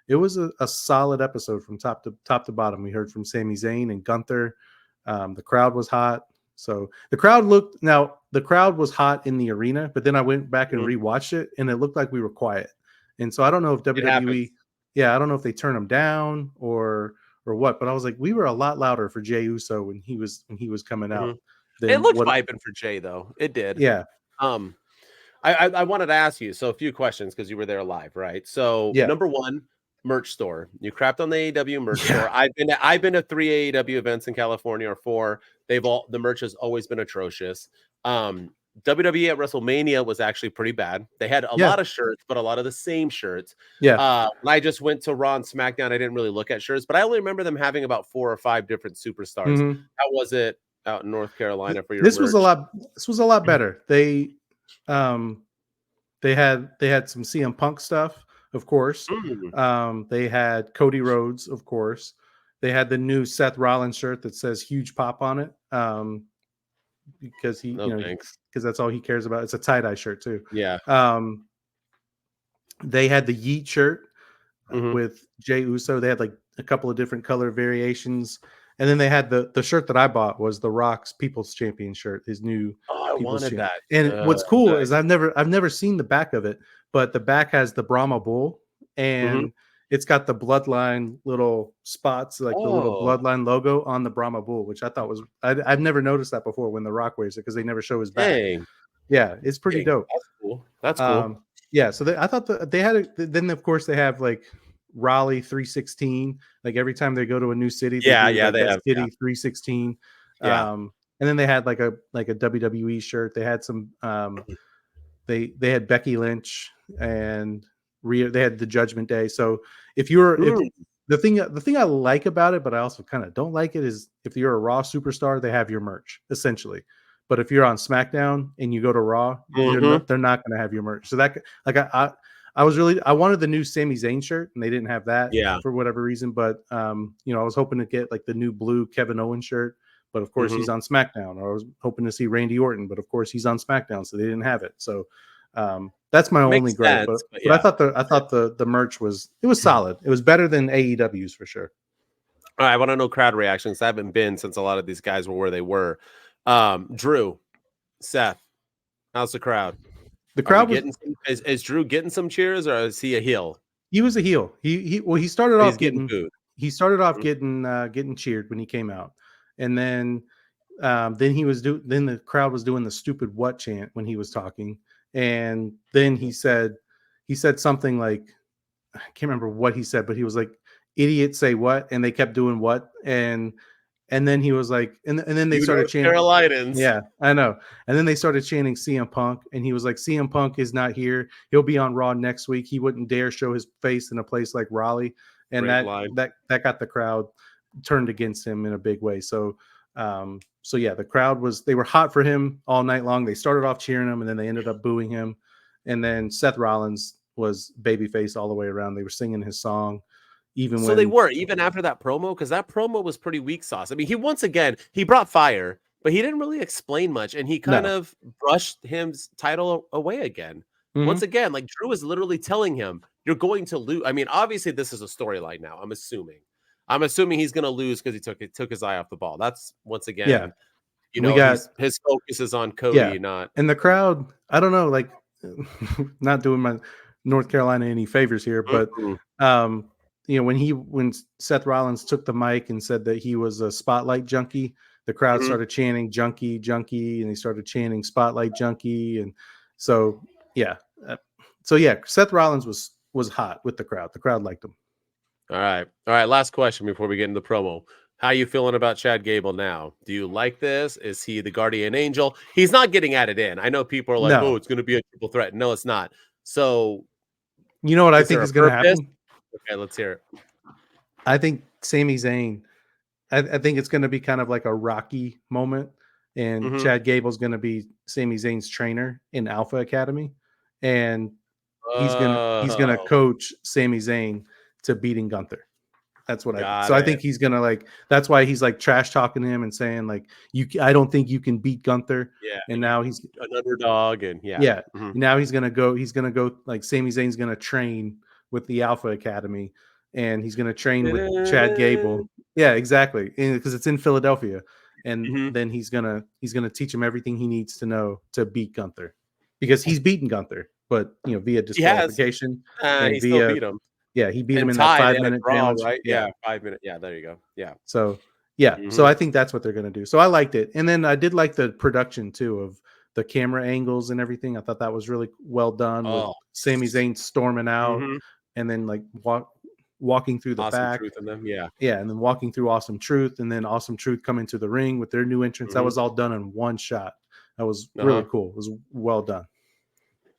It was a solid episode from top to bottom. We heard from Sami Zayn and Gunther. The crowd was hot. So the crowd was hot in the arena, but then I went back and rewatched it, and it looked like we were quiet. And so I don't know if WWE, I don't know if they turned them down or what, but I was like, we were a lot louder for Jey Uso when he was coming out. It looked vibing for Jey though. It did. Yeah. I wanted to ask you a few questions, because you were there live, right? So number one, merch store. You crapped on the AEW merch store. I've been to 3 AEW events in California, or 4. The merch has always been atrocious. WWE at WrestleMania was actually pretty bad. They had a lot of shirts, but a lot of the same shirts. Yeah. When I just went to Raw and SmackDown, I didn't really look at shirts, but I only remember them having about 4 or 5 different superstars. How was it out in North Carolina for your merch? This was a lot better. They had some CM Punk stuff, of course. They had Cody Rhodes, of course. They had the new Seth Rollins shirt that says "Huge Pop" on it, because because that's all he cares about. It's a tie-dye shirt too. Yeah. They had the Yeet shirt with Jey Uso. They had like a couple of different color variations, and then they had the shirt that I bought was the Rock's People's Champion shirt. His new. Oh, I people's wanted chant. that. And what's cool nice. is I've never seen the back of it, but the back has the Brahma bull, and it's got the bloodline little spots, like the little bloodline logo on the Brahma bull, which I thought was I've never noticed that before when The Rock wears it, because they never show his back. Dang. Yeah, it's pretty dope. That's cool. That's cool. Yeah, so I thought they had then of course they have like Raleigh 316. Like every time they go to a new city, they do like they that have city 316. Yeah. And then they had like a WWE shirt. They had some they had Becky Lynch and Rhea. They had the Judgment Day. So if the thing I like about it, but I also kind of don't like it, is if you're a Raw superstar, they have your merch essentially. But if you're on SmackDown and you go to Raw, they're not going to have your merch. So that, like, I wanted the new Sami Zayn shirt, and they didn't have that for whatever reason. But I was hoping to get like the new blue Kevin Owens shirt, but of course he's on SmackDown. Or I was hoping to see Randy Orton, but of course he's on SmackDown, so they didn't have it. So that's my only gripe. But I thought the merch was solid. It was better than AEW's for sure. All right, I want to know crowd reactions. I haven't been since a lot of these guys were where they were. Drew, Seth, how's the crowd? The crowd was is Drew getting some cheers, or is he a heel? He was a heel. He started off getting booed. He started off getting cheered when he came out, and then the crowd was doing the stupid what chant when he was talking, and then he said something like, I can't remember what he said, but he was like, "Idiot, say what?" And they kept doing what, and then he was like, and then they started chanting Carolinians. Yeah, I know. And then they started chanting CM Punk, and he was like, CM Punk is not here. He'll be on Raw next week. He wouldn't dare show his face in a place like Raleigh. And that got the crowd turned against him in a big way. So yeah, the crowd they were hot for him all night long. They started off cheering him, and then they ended up booing him. And then Seth Rollins was babyface all the way around. They were singing his song. Even after that promo, because that promo was pretty weak sauce. I mean, he brought fire, but he didn't really explain much, and he kind of brushed his title away again. Once again, like Drew is literally telling him, "You're going to lose." I mean, obviously this is a storyline now. I'm assuming he's going to lose because he took his eye off the ball. That's once again, his focus is on Cody, not. And the crowd, I don't know, like, not doing my North Carolina any favors here, but when Seth Rollins took the mic and said that he was a spotlight junkie, the crowd started chanting junkie, junkie, and they started chanting spotlight junkie. And so Seth Rollins was hot with the crowd. The crowd liked him. All right. Last question before we get into the promo. How you feeling about Chad Gable now? Do you like this? Is he the guardian angel? He's not getting added in. I know people are like, "Oh, it's going to be a triple threat." No, it's not. So, you know what I think is going to happen? Okay, let's hear it. I think Sami Zayn, I think it's going to be kind of like a Rocky moment, and Chad Gable's going to be Sami Zayn's trainer in Alpha Academy, and he's gonna coach Sami Zayn to beating Gunther. That's what I think he's gonna like. That's why he's like trash talking him and saying like, I don't think you can beat Gunther. Yeah, and now he's an underdog, and now he's gonna go like Sami Zayn's gonna train with the Alpha Academy, and he's going to train with Chad Gable. Yeah, exactly. Because it's in Philadelphia. And then he's going to teach him everything he needs to know to beat Gunther, because he's beaten Gunther, but via disqualification. He still beat him. Yeah. He beat him in that 5-minute challenge. Right? Yeah. 5 minutes. Yeah. There you go. Yeah. So, so I think that's what they're going to do. So I liked it. And then I did like the production too, of the camera angles and everything. I thought that was really well done. With Sami Zayn storming out. And then like walking through the Awesome back, Truth in them. Yeah, and then walking through Awesome Truth, and then Awesome Truth coming to the ring with their new entrance. That was all done in one shot. That was really cool. It was well done.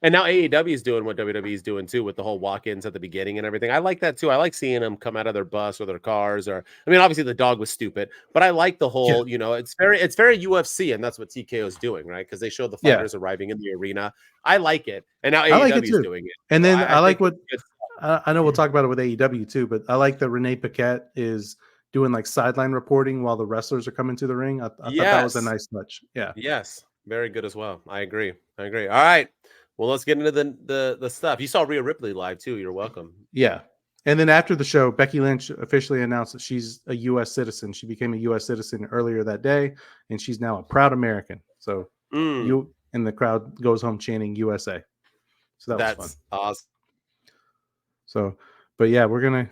And now AEW is doing what WWE is doing too, with the whole walk-ins at the beginning and everything. I like that too. I like seeing them come out of their bus or their cars, or obviously the dog was stupid, but I like the whole. It's very UFC, and that's what TKO is doing, right? Because they show the fighters arriving in the arena. I like it, and now AEW is doing it. And then I like what. I know we'll talk about it with AEW too, but I like that Renee Paquette is doing like sideline reporting while the wrestlers are coming to the ring. I thought that was a nice touch. Yeah. Yes. Very good as well. I agree. All right. Well, let's get into the stuff. You saw Rhea Ripley live too. You're welcome. Yeah. And then after the show, Becky Lynch officially announced that she's a U.S. citizen. She became a U.S. citizen earlier that day, and she's now a proud American. So You and the crowd goes home chanting USA. So that was fun. Awesome. So, but yeah, we're gonna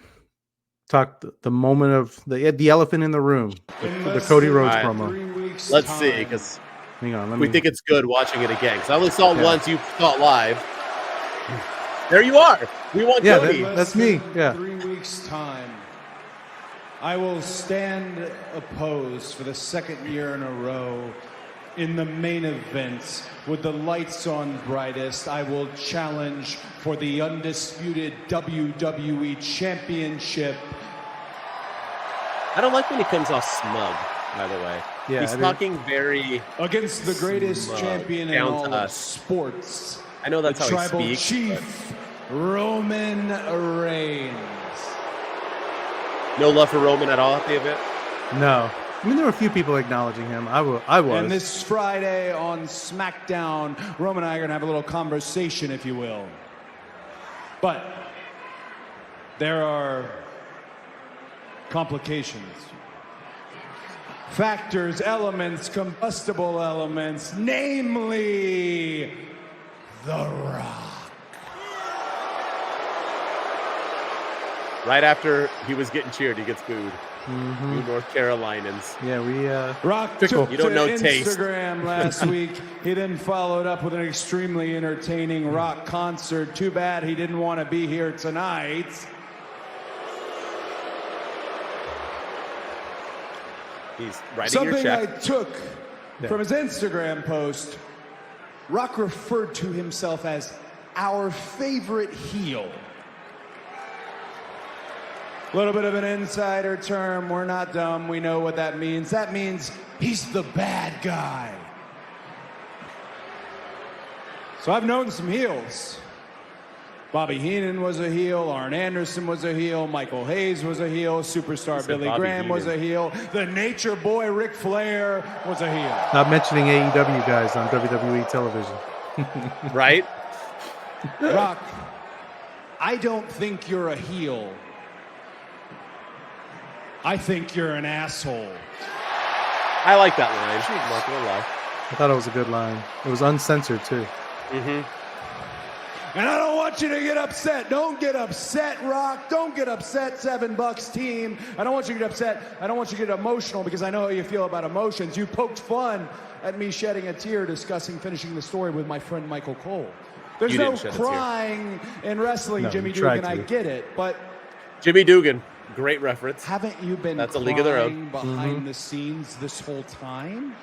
talk the moment of the elephant in the room, the Cody Rhodes promo. Let's see, because hang on, we think it's good watching it again. Because I only saw it once. You saw it live. There you are. We want Cody. That's me. Yeah. 3 weeks time, I will stand opposed for the second year in a row in the main event with the lights on brightest. I will challenge for the undisputed WWE Championship. I don't like when he comes off smug, by the way. Yeah, he's talking very against the greatest champion in all of sports. I know that's the how tribal he speaks. Chief Roman Reigns. No love for Roman at all at the event? No. I mean, there were a few people acknowledging him. I was. And this Friday on SmackDown, Roman and I are going to have a little conversation, if you will. But there are complications. Factors, elements, combustible elements, namely The Rock. Right after he was getting cheered, he gets booed. You North Carolinians. Yeah, we Rock fickle. took You don't know to taste. Instagram last week. He then followed up with an extremely entertaining rock concert. Too bad he didn't want to be here tonight. He's writing Something your check. I took from his Instagram post. Rock referred to himself as our favorite heel. A little bit of an insider term. We're not dumb. We know what that means. That means he's the bad guy. So I've known some heels. Bobby Heenan was a heel. Arn Anderson was a heel. Michael Hayes was a heel. Superstar Billy Graham was a heel. The Nature Boy Ric Flair was a heel. Not mentioning AEW guys on WWE television. Right? Rock, I don't think you're a heel. I think you're an asshole. I like that line. I'm not gonna lie. I thought it was a good line. It was uncensored too. And I don't want you to get upset. Don't get upset, Rock. Don't get upset, $7 team. I don't want you to get upset. I don't want you to get emotional because I know how you feel about emotions. You poked fun at me shedding a tear discussing finishing the story with my friend Michael Cole. There's no crying in wrestling, No, Jimmy you tried Dugan. I to. get it, but Jimmy Dugan, great reference. haven't you been That's a league of their crying own. behind the scenes this whole time?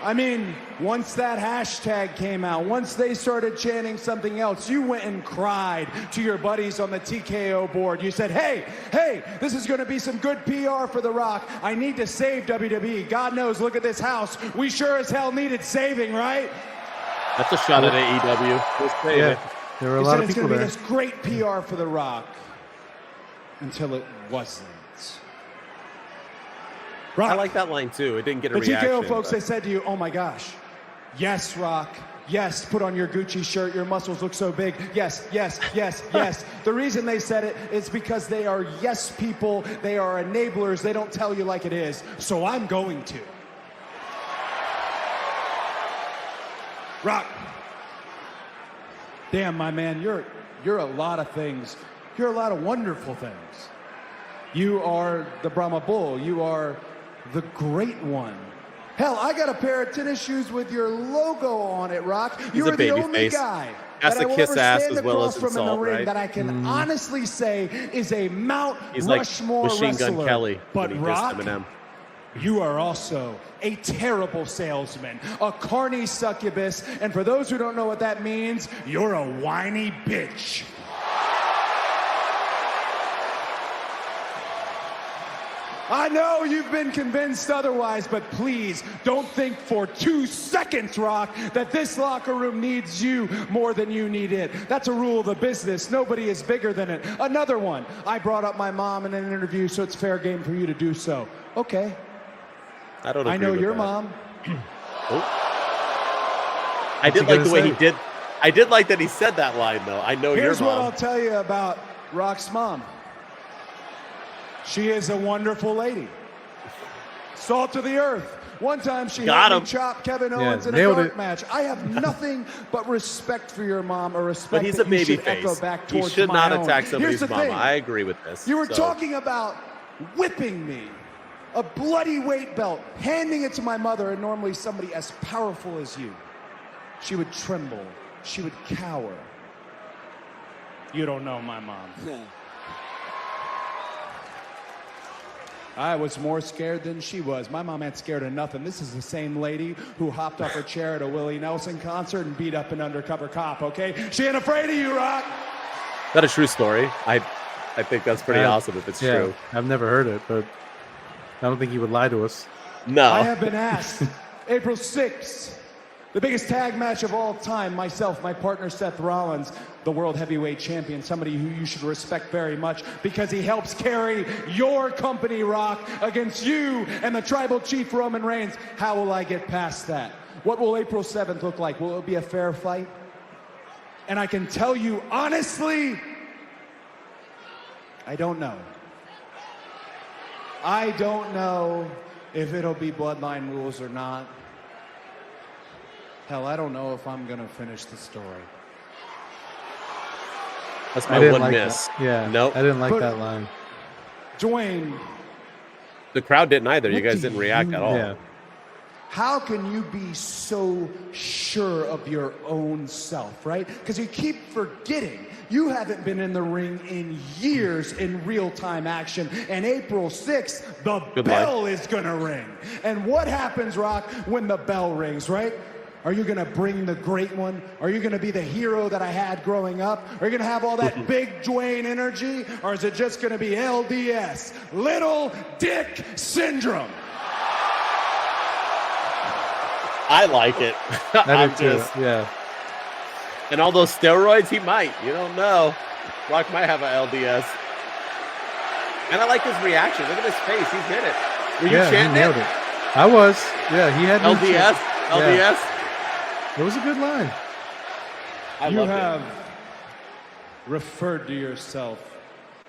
I mean, once that hashtag came out, once they started chanting something else, you went and cried to your buddies on the TKO board. You said, hey, this is going to be some good PR for The Rock. I need to save WWE. God knows, look at this house. We sure as hell needed saving, right? That's a shot at AEW. Yeah, there were a lot of people there. It's going to be this great PR for The Rock. Until it wasn't. Rock. I like that line too. It didn't get a The reaction. TKO folks, they said to you, oh my gosh, yes, Rock, yes, put on your Gucci shirt, your muscles look so big, yes, yes, yes, yes. The reason they said it is because they are yes people, they are enablers, they don't tell you like it is, so I'm going to. Rock, damn, my man, you're a lot of things. You're a lot of wonderful things. You are the Brahma Bull. You are the great one. Hell, I got a pair of tennis shoes with your logo on it, Rock. You are the only guy Has that to I will kiss ever ass stand as well across as from in the insult, ring right? that I can honestly say is a Mount He's like Rushmore Machine Gun wrestler. Kelly. But when he dissed Rock, Eminem. you are also a terrible salesman, a carny succubus, and for those who don't know what that means, you're a whiny bitch. I know you've been convinced otherwise, but please don't think for 2 seconds, Rock, that this locker room needs you more than you need it. That's a rule of the business. Nobody is bigger than it. Another one. I brought up my mom in an interview, so it's fair game for you to do so. Okay. I don't agree I know with your that. mom. I did like the way he did. I did like that he said that line, though. I know Here's your what mom. I'll tell you about Rock's mom. She is a wonderful lady. Salt of the earth. One time she Got had him. me chop Kevin Owens in a nailed dark it. match. I have nothing but respect for your mom, or respect But he's a that you baby should echo face. back He towards should my not own. attack Here's somebody's the mama. thing. I agree with this. You were So, talking about whipping me, a bloody weight belt, handing it to my mother, and normally somebody as powerful as you. She would tremble. She would cower. You don't know my mom. I was more scared than she was. My mom ain't scared of nothing. This is the same lady who hopped off her chair at a Willie Nelson concert and beat up an undercover cop, okay? She ain't afraid of you, Rock. that a true story? I think that's pretty awesome if it's true. I've never heard it, but I don't think he would lie to us. No. I have been asked. April 6th, the biggest tag match of all time. Myself, my partner Seth Rollins, the world heavyweight champion, somebody who you should respect very much because he helps carry your company, Rock, against you and the tribal chief Roman Reigns. How will I get past that? What will April 7th look like? Will it be a fair fight? And I can tell you honestly, I don't know. I don't know if it'll be bloodline rules or not. Hell, I don't know if I'm gonna finish the story. That's I my didn't one like miss. that. Yeah, Nope. I didn't like But- that line. Dwayne, The crowd didn't either. You What guys do didn't react you at all. Yeah, how can you be so sure of your own self, right? Because you keep forgetting you haven't been in the ring in years in real-time action. And April 6th, the Good bell is gonna ring. And what happens, Rock, when the bell rings, right? Are you gonna bring the great one? Are you gonna be the hero that I had growing up? Are you gonna have all that big Dwayne energy? Or is it just gonna be LDS, Little Dick Syndrome? I like it. I I'm did too. just, Yeah, and all those steroids, he might. You don't know. Rock might have a LDS. And I like his reaction. Look at his face. He's hit it. Were you yeah, he chanting nailed it? it. I was. Yeah, he had me LDS? chanting. LDS? It was a good line. I You loved have it. referred to yourself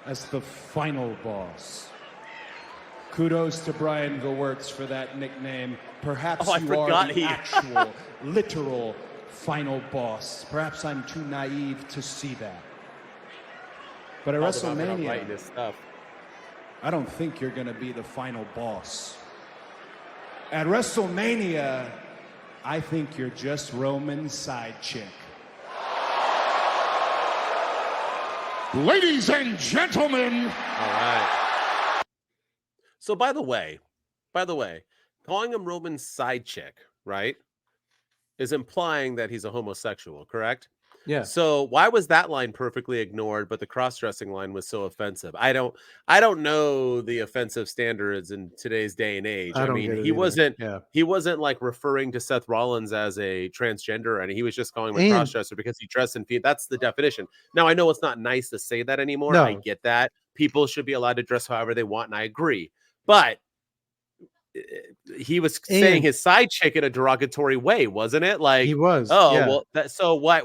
as the final boss. Kudos to Brian Gewirtz for that nickname. Perhaps Oh, I you forgot are the he- actual, literal final boss. Perhaps I'm too naive to see that. But at Called him out for not WrestleMania, writing his stuff. I don't think you're going to be the final boss. At WrestleMania, I think you're just Roman's side chick. Ladies and gentlemen, All right. So by the way, calling him Roman's side chick, right, is implying that he's a homosexual, correct? Yeah, So why was that line perfectly ignored, but the cross-dressing line was so offensive? I don't know the offensive standards in today's day and age. I I don't mean, get it he either. wasn't like referring to Seth Rollins as a transgender, and he was just calling him a And- cross-dresser because he dressed in that's the definition. Now I know it's not nice to say that anymore. I No. get that. People should be allowed to dress however they want, and I agree. But he was saying And- his side chick in a derogatory way, wasn't it? Like he was. oh yeah. well, so why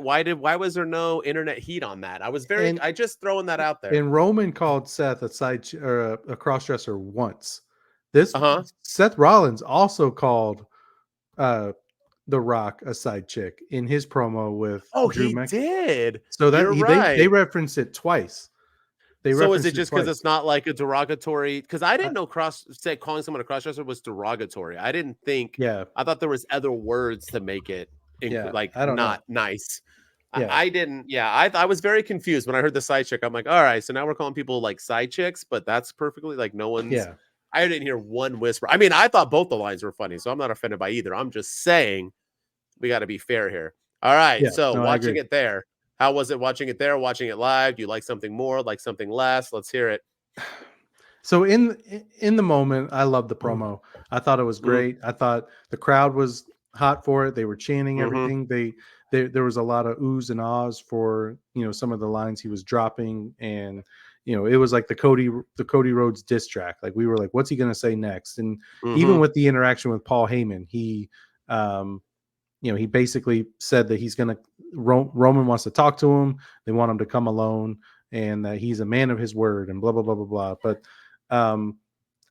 was there no internet heat on that? I just throwing that out there. And Roman called Seth a or a crossdresser once. This Seth Rollins also called The Rock a side chick in his promo with Drew he Mc- did. So that You're they right. referenced it twice. So is referenced it just because twice. it's not like a derogatory? Because I didn't know calling someone a crossdresser was derogatory. I didn't think. Yeah, I thought there was other words to make it like I don't not nice. Yeah. I didn't. Yeah, I was very confused when I heard the side chick. I'm like, all right, so now we're calling people like side chicks, but that's perfectly like no one's. Yeah. I didn't hear one whisper. I mean, I thought both the lines were funny, so I'm not offended by either. I'm just saying we got to be fair here. All right, Yeah, so no, I watching agree. it there. How was it watching it there, watching it live? Do you like something more, like something less? Let's hear it. So in the moment, I loved the promo. I thought it was great. I thought the crowd was hot for it. They were chanting everything. There was a lot of oohs and ahs for some of the lines he was dropping, and it was like the Cody Rhodes diss track. Like we were like, what's he gonna say next? And even with the interaction with Paul Heyman, he he basically said that he's gonna Roman wants to talk to him. They want him to come alone, and that he's a man of his word, and blah blah blah blah blah. But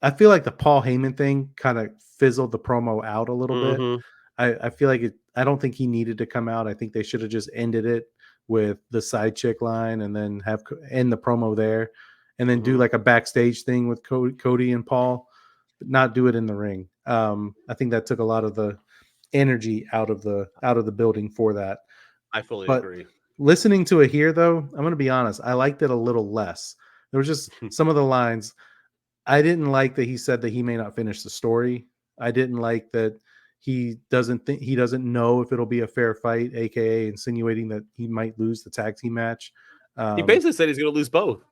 I feel like the Paul Heyman thing kind of fizzled the promo out a little bit. I feel like I don't think he needed to come out. I think they should have just ended it with the side chick line and then end the promo there, and then do like a backstage thing with Cody and Paul, but not do it in the ring. I think that took a lot of the energy out of the building for that. I fully agree. Listening to it here, though, I'm going to be honest, I liked it a little less. There was just some of the lines I didn't like that he said that he may not finish the story. I didn't like that he doesn't know if it'll be a fair fight, aka insinuating that he might lose the tag team match. He basically said he's going to lose both.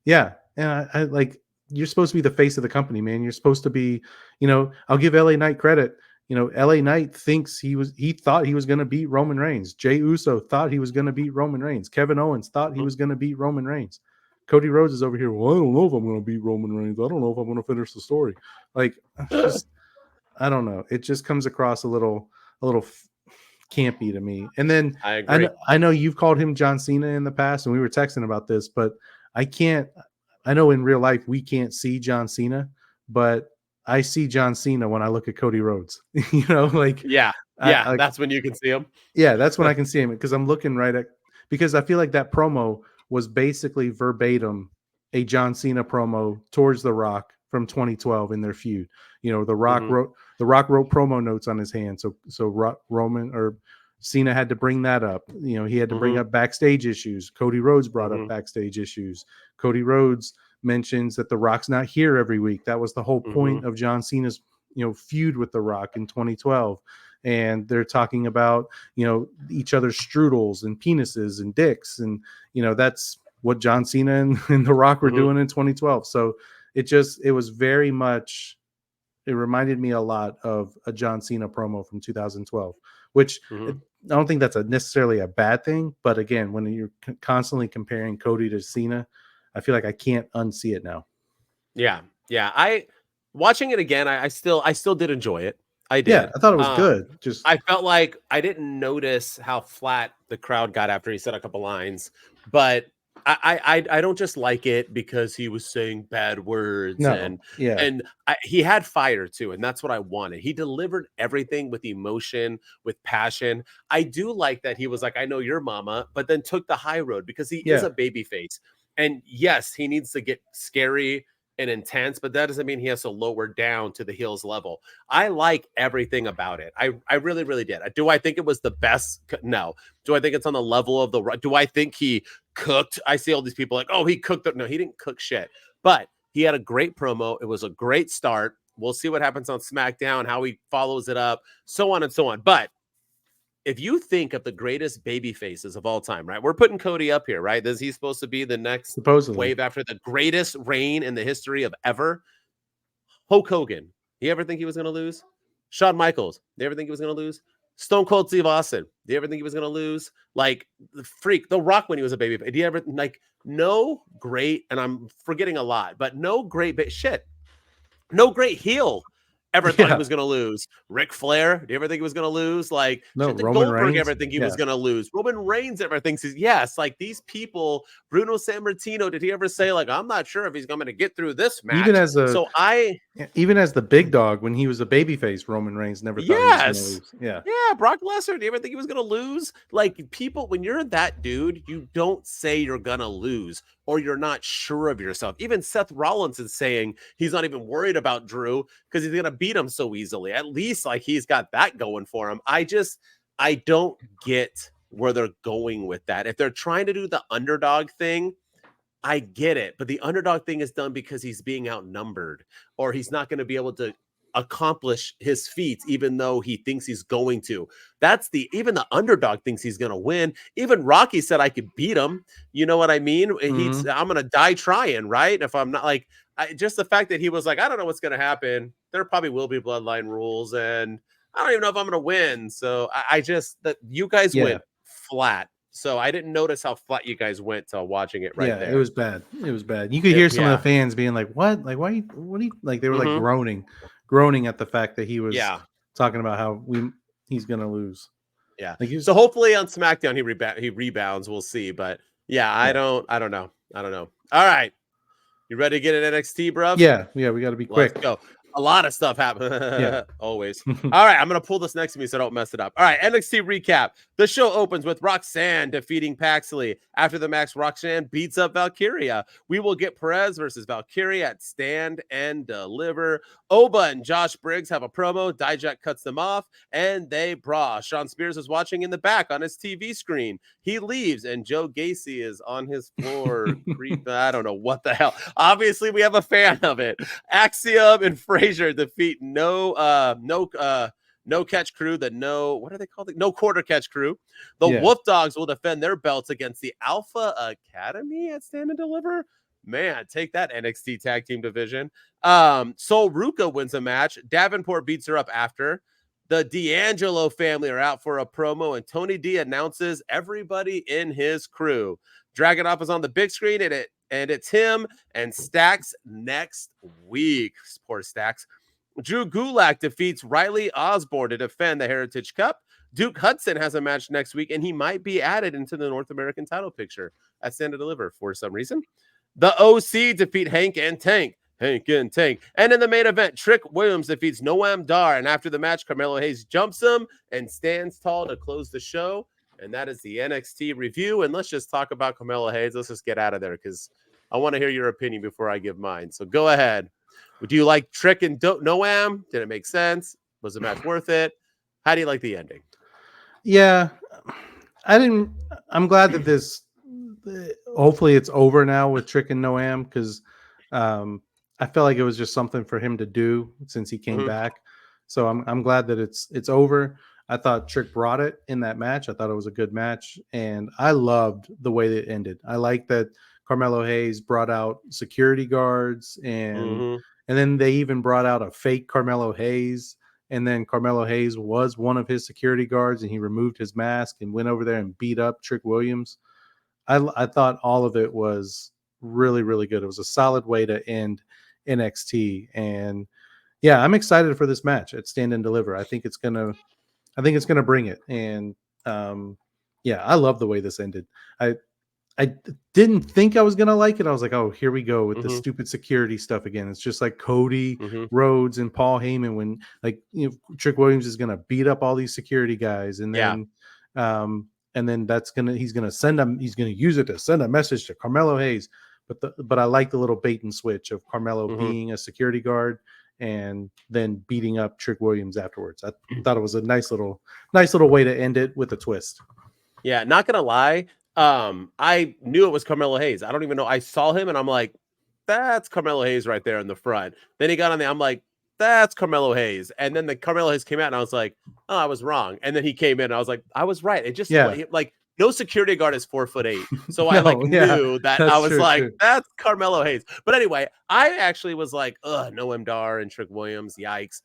Yeah, and I like, you're supposed to be the face of the company, man. You're supposed to be, I'll give LA Knight credit. LA Knight thinks he thought he was going to beat Roman Reigns. Jey Uso thought he was going to beat Roman Reigns. Kevin Owens thought he was going to beat Roman Reigns. Cody Rhodes is over here. Well, I don't know if I'm going to beat Roman Reigns. I don't know if I'm going to finish the story. Like, I don't know. It just comes across a little campy to me. And then I agree. I know you've called him John Cena in the past, and we were texting about this, but I know in real life we can't see John Cena, but I see John Cena when I look at Cody Rhodes. That's when you can see him. Yeah, that's when I can see him, because I'm looking because I feel like that promo was basically verbatim a John Cena promo towards The Rock from 2012 in their feud. The Rock wrote promo notes on his hand, so Roman or Cena had to bring that up. He had to bring up backstage issues. Cody Rhodes brought up backstage issues. Cody Rhodes mentions that The Rock's not here every week. That was the whole point of John Cena's feud with The Rock in 2012. And they're talking about each other's strudels and penises and dicks, and that's what John Cena and The Rock were doing in 2012. So it was very much, it reminded me a lot of a John Cena promo from 2012, which I don't think that's necessarily a bad thing. But again, when you're constantly comparing Cody to Cena, I feel like I can't unsee it now. Yeah. Watching it again, I still did enjoy it. I did. Yeah, I thought it was good. I felt like I didn't notice how flat the crowd got after he said a couple lines, but I don't just like it because he was saying bad words. He had fire too, and that's what I wanted. He delivered everything with emotion, with passion. I do like that he was like, "I know your mama," but then took the high road because he is a babyface. And yes, he needs to get scary and intense, but that doesn't mean he has to lower down to the heels level. I like everything about it. I really, really did. Do I think it was the best? No. Do I think it's on the level of do I think he cooked? I see all these people like, oh, he cooked. No, he didn't cook shit, but he had a great promo. It was a great start. We'll see what happens on SmackDown, how he follows it up, so on and so on. But if you think of the greatest baby faces of all time, right? We're putting Cody up here, right? Is he supposed to be the next wave after the greatest reign in the history of ever? Hulk Hogan. You ever think he was going to lose? Shawn Michaels. Do you ever think he was going to lose? Stone Cold Steve Austin. Do you ever think he was going to lose? Like The Rock when he was a baby. Do you ever no great, and I'm forgetting a lot, but no great no great heel ever thought he was going to lose. Ric Flair, do you ever think he was going to lose? Like, no, Roman Goldberg Reigns ever think he was going to lose? Roman Reigns ever thinks like these people, Bruno Sammartino, did he ever say like, I'm not sure if he's going to get through this match? Even as the big dog when he was a babyface, Roman Reigns never thought he was going to lose. Yeah, Brock Lesnar, do you ever think he was going to lose? Like, people, when you're that dude, you don't say you're going to lose or you're not sure of yourself. Even Seth Rollins is saying he's not even worried about Drew because he's going to beat him so easily. At least like he's got that going for him. I don't get where they're going with that. If they're trying to do the underdog thing, I get it. But the underdog thing is done because he's being outnumbered or he's not going to be able to accomplish his feats, even though he thinks he's going to. Even the underdog thinks he's going to win. Even Rocky said I could beat him. You know what I mean? I'm going to die trying, right? If I'm not just the fact that he was like, I don't know what's going to happen. There probably will be bloodline rules and I don't even know if I'm going to win. So you guys went flat. So I didn't notice how flat you guys went to watching it there. It was bad. It was bad. You could hear some of the fans being like, what? Like, why? What do you like? They were like groaning at the fact that he was talking about how he's going to lose. Yeah. So hopefully on SmackDown he rebounds. We'll see. But I don't know. All right. You ready to get an NXT, bro? Yeah, we got to be quick. Let's go. A lot of stuff happened. Yeah. Always. All right, I'm going to pull this next to me so I don't mess it up. All right, NXT recap. The show opens with Roxanne defeating Paxley. After the match, Roxanne beats up Valkyria. We will get Perez versus Valkyria at Stand and Deliver. Oba and Josh Briggs have a promo. Dijak cuts them off, and they brawl. Sean Spears is watching in the back on his TV screen. He leaves, and Joe Gacy is on his floor. I don't know what the hell. Obviously, we have a fan of it. Axiom and Frazier defeat no catch crew. What are they called? No quarter catch crew. The Wolf Dogs will defend their belts against the Alpha Academy at Stand and Deliver. Man, take that, NXT tag team division. Sol Ruka wins a match. Davenport beats her up after. The D'Angelo family are out for a promo, and Tony D announces everybody in his crew. Dragunov is on the big screen, and it's him and Stax next week. Poor Stax. Drew Gulak defeats Riley Osborne to defend the Heritage Cup. Duke Hudson has a match next week, and he might be added into the North American title picture at Stand and Deliver for some reason. The OC defeat Hank and Tank. And in the main event, Trick Williams defeats Noam Dar, and after the match, Carmelo Hayes jumps him and stands tall to close the show. And that is the NXT review. And let's just talk about Carmelo Hayes. Let's just get out of there because I want to hear your opinion before I give mine. So go ahead. Do you like Trick and Noam? Did it make sense? Was the match worth it? How do you like the ending? Yeah, I'm glad that this, hopefully it's over now with Trick and Noam, because I felt like it was just something for him to do since he came back. So I'm glad that it's over. I thought Trick brought it in that match. I thought it was a good match, and I loved the way that it ended. I like that Carmelo Hayes brought out security guards, and then they even brought out a fake Carmelo Hayes, and then Carmelo Hayes was one of his security guards, and he removed his mask and went over there and beat up Trick Williams. I thought all of it was really, really good. It was a solid way to end NXT, and yeah, I'm excited for this match at Stand and Deliver. I think it's gonna bring it, and yeah, I love the way this ended. I didn't think I was gonna like it. I was like, oh, here we go with the stupid security stuff again. It's just like Cody Rhodes and Paul Heyman when, like, Trick Williams is gonna beat up all these security guys, and then he's gonna use it to send a message to Carmelo Hayes. But I like the little bait and switch of Carmelo being a security guard and then beating up Trick Williams afterwards. I thought it was a nice little way to end it with a twist. Yeah, not gonna lie. I knew it was Carmelo Hayes. I don't even know. I saw him and I'm like, that's Carmelo Hayes right there in the front. Then he got on there. I'm like, that's Carmelo Hayes. And then the Carmelo Hayes came out and I was like, oh, I was wrong. And then he came in and I was like, I was right. It just like no security guard is 4'8". So I knew that. I was like, that's Carmelo Hayes. But anyway, I actually was like, Noam Dar and Trick Williams. Yikes.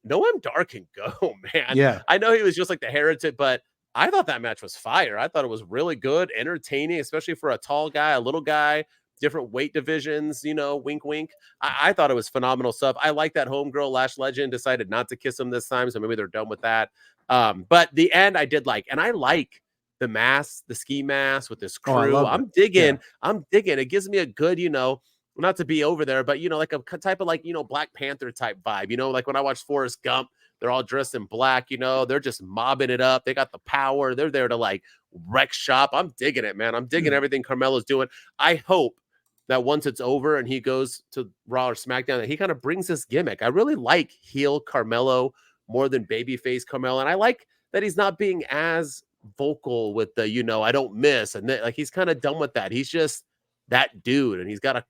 Noam Dar can go, man. Yeah. I know he was just like the Heritage, but I thought that match was fire. I thought it was really good, entertaining, especially for a tall guy, a little guy, different weight divisions, wink, wink. I thought it was phenomenal stuff. I like that homegirl Lash Legend decided not to kiss him this time, so maybe they're done with that. But the end I did like, and I like the mask, the ski mask with this crew. I'm digging. It gives me a good, not to be over there, but like a type of Black Panther type vibe, like when I watched Forrest Gump, they're all dressed in black, they're just mobbing it up. They got the power. They're there to wreck shop. I'm digging it, man. I'm digging everything Carmelo's doing. I hope that once it's over and he goes to Raw or SmackDown, that he kind of brings this gimmick. I really like heel Carmelo more than babyface Carmelo. And I like that he's not being as vocal with the, I don't miss. And he's kind of done with that. He's just that dude. And he's got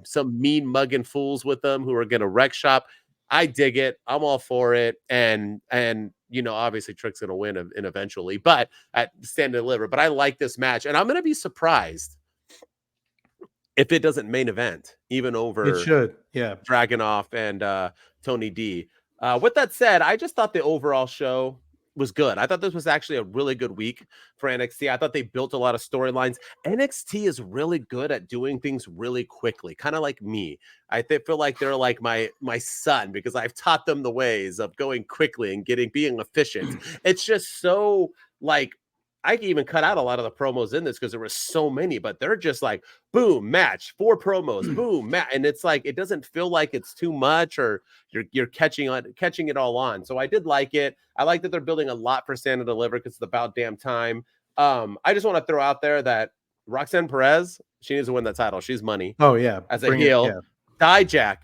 some mean mugging fools with him who are going to wreck shop. I dig it. I'm all for it. And obviously Trick's going to win and eventually, but at Stand and Deliver. But I like this match, and I'm going to be surprised if it doesn't main event, even over it should. Yeah. Dragunov and Tony D. With that said, I just thought the overall show was good. I thought this was actually a really good week for NXT. I thought they built a lot of storylines. NXT is really good at doing things really quickly, kind of like me. I feel like they're like my son, because I've taught them the ways of going quickly and being efficient. It's just so I can even cut out a lot of the promos in this because there were so many, but they're just like boom, match, 4 promos, boom, match, and it's like it doesn't feel like it's too much or you're catching it all on. So I did like it. I like that they're building a lot for Stand and Deliver because it's about damn time. I just want to throw out there that Roxanne Perez, she needs to win that title. She's money. Oh yeah, as a heel. Dijak,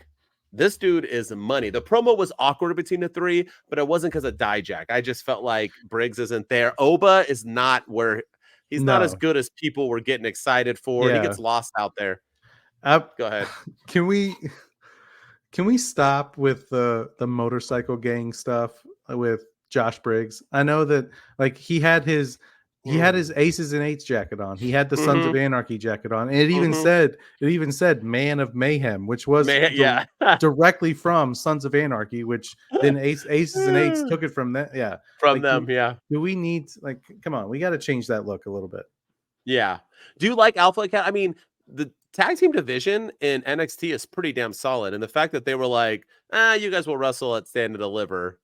this dude is money. The promo was awkward between the 3, but it wasn't because of Dijak. I just felt like Briggs isn't there. Oba is not where he's not as good as people were getting excited for. He gets lost out there. Go ahead. Can we stop with the motorcycle gang stuff with Josh Briggs? I know that like he had his Aces and Eights jacket on. He had the Sons of Anarchy jacket on. And it even said Man of Mayhem, which was directly from Sons of Anarchy, which then Aces and Eights took it from that. Yeah. From them. Do we need come on, we got to change that look a little bit. Yeah. Do you like Alpha Academy? I mean, the tag team division in NXT is pretty damn solid. And the fact that they were like, you guys will wrestle at Stand and Deliver.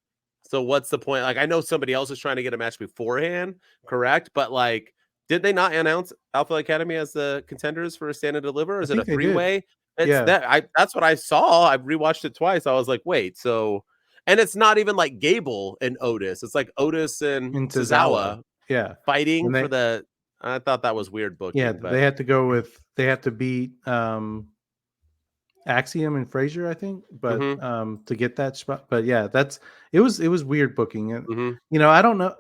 So what's the point? Like, I know somebody else is trying to get a match beforehand, correct? But like, did they not announce Alpha Academy as the contenders for a Stand and Deliver? Or is it a 3-way? That's what I saw. I rewatched it twice. I was like, wait, so, and it's not even like Gable and Otis. It's like Otis and Tozawa, fighting for the. I thought that was weird booking. Yeah, but they had to beat Axiom and Frazier, I think, but to get that spot. But yeah, it was weird booking. And I don't know.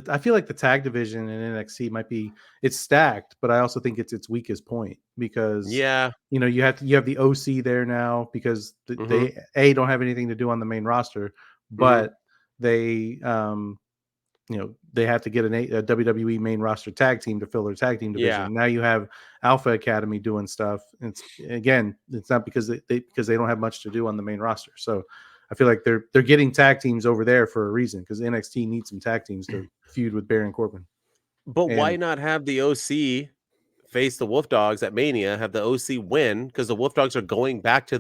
I feel like the tag division in NXT it's stacked, but I also think it's its weakest point because you have the OC there now because they don't have anything to do on the main roster, but they they have to get a WWE main roster tag team to fill their tag team division. Yeah. Now you have Alpha Academy doing stuff. It's not because they don't have much to do on the main roster. So I feel like they're getting tag teams over there for a reason because NXT needs some tag teams to feud with Baron Corbin. But why not have the OC face the Wolf Dogs at Mania, have the OC win because the Wolf Dogs are going back to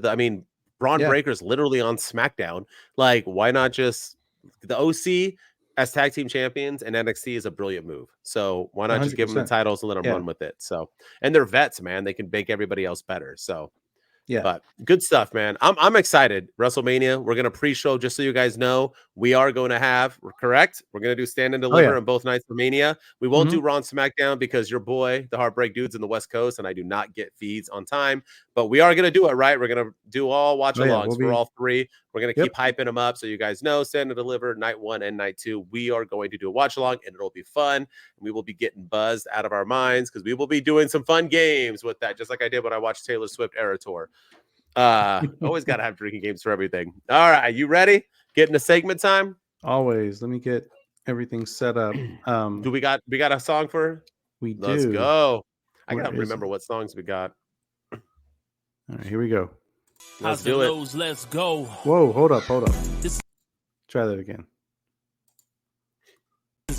Braun Breaker's literally on SmackDown. Like, why not just the OC as tag team champions and NXT is a brilliant move. So why not 100%. Just give them the titles and let them run with it? So, and they're vets, man. They can make everybody else better. So, but good stuff, man. I'm excited. WrestleMania. We're gonna pre-show just so you guys know. We are going to have correct. We're gonna do Stand and Deliver on both nights for Mania. We won't do Raw and SmackDown because your boy, the Heartbreak Dude's in the West Coast, and I do not get feeds on time. But we are gonna do it right. We're gonna do all watch-alongs for all 3. We're gonna keep hyping them up so you guys know. Stand and Deliver night 1 and night 2. We are going to do a watch-along, and it'll be fun. We will be getting buzzed out of our minds because we will be doing some fun games with that, just like I did when I watched Taylor Swift Era Tour. Always got to have drinking games for everything. All right, you ready? Getting to segment time? Always. Let me get everything set up. Do we got a song for? We do. Let's go. I gotta remember what songs we got. All right, here we go. Let's do it. Let's go. Whoa, hold up. Try that again.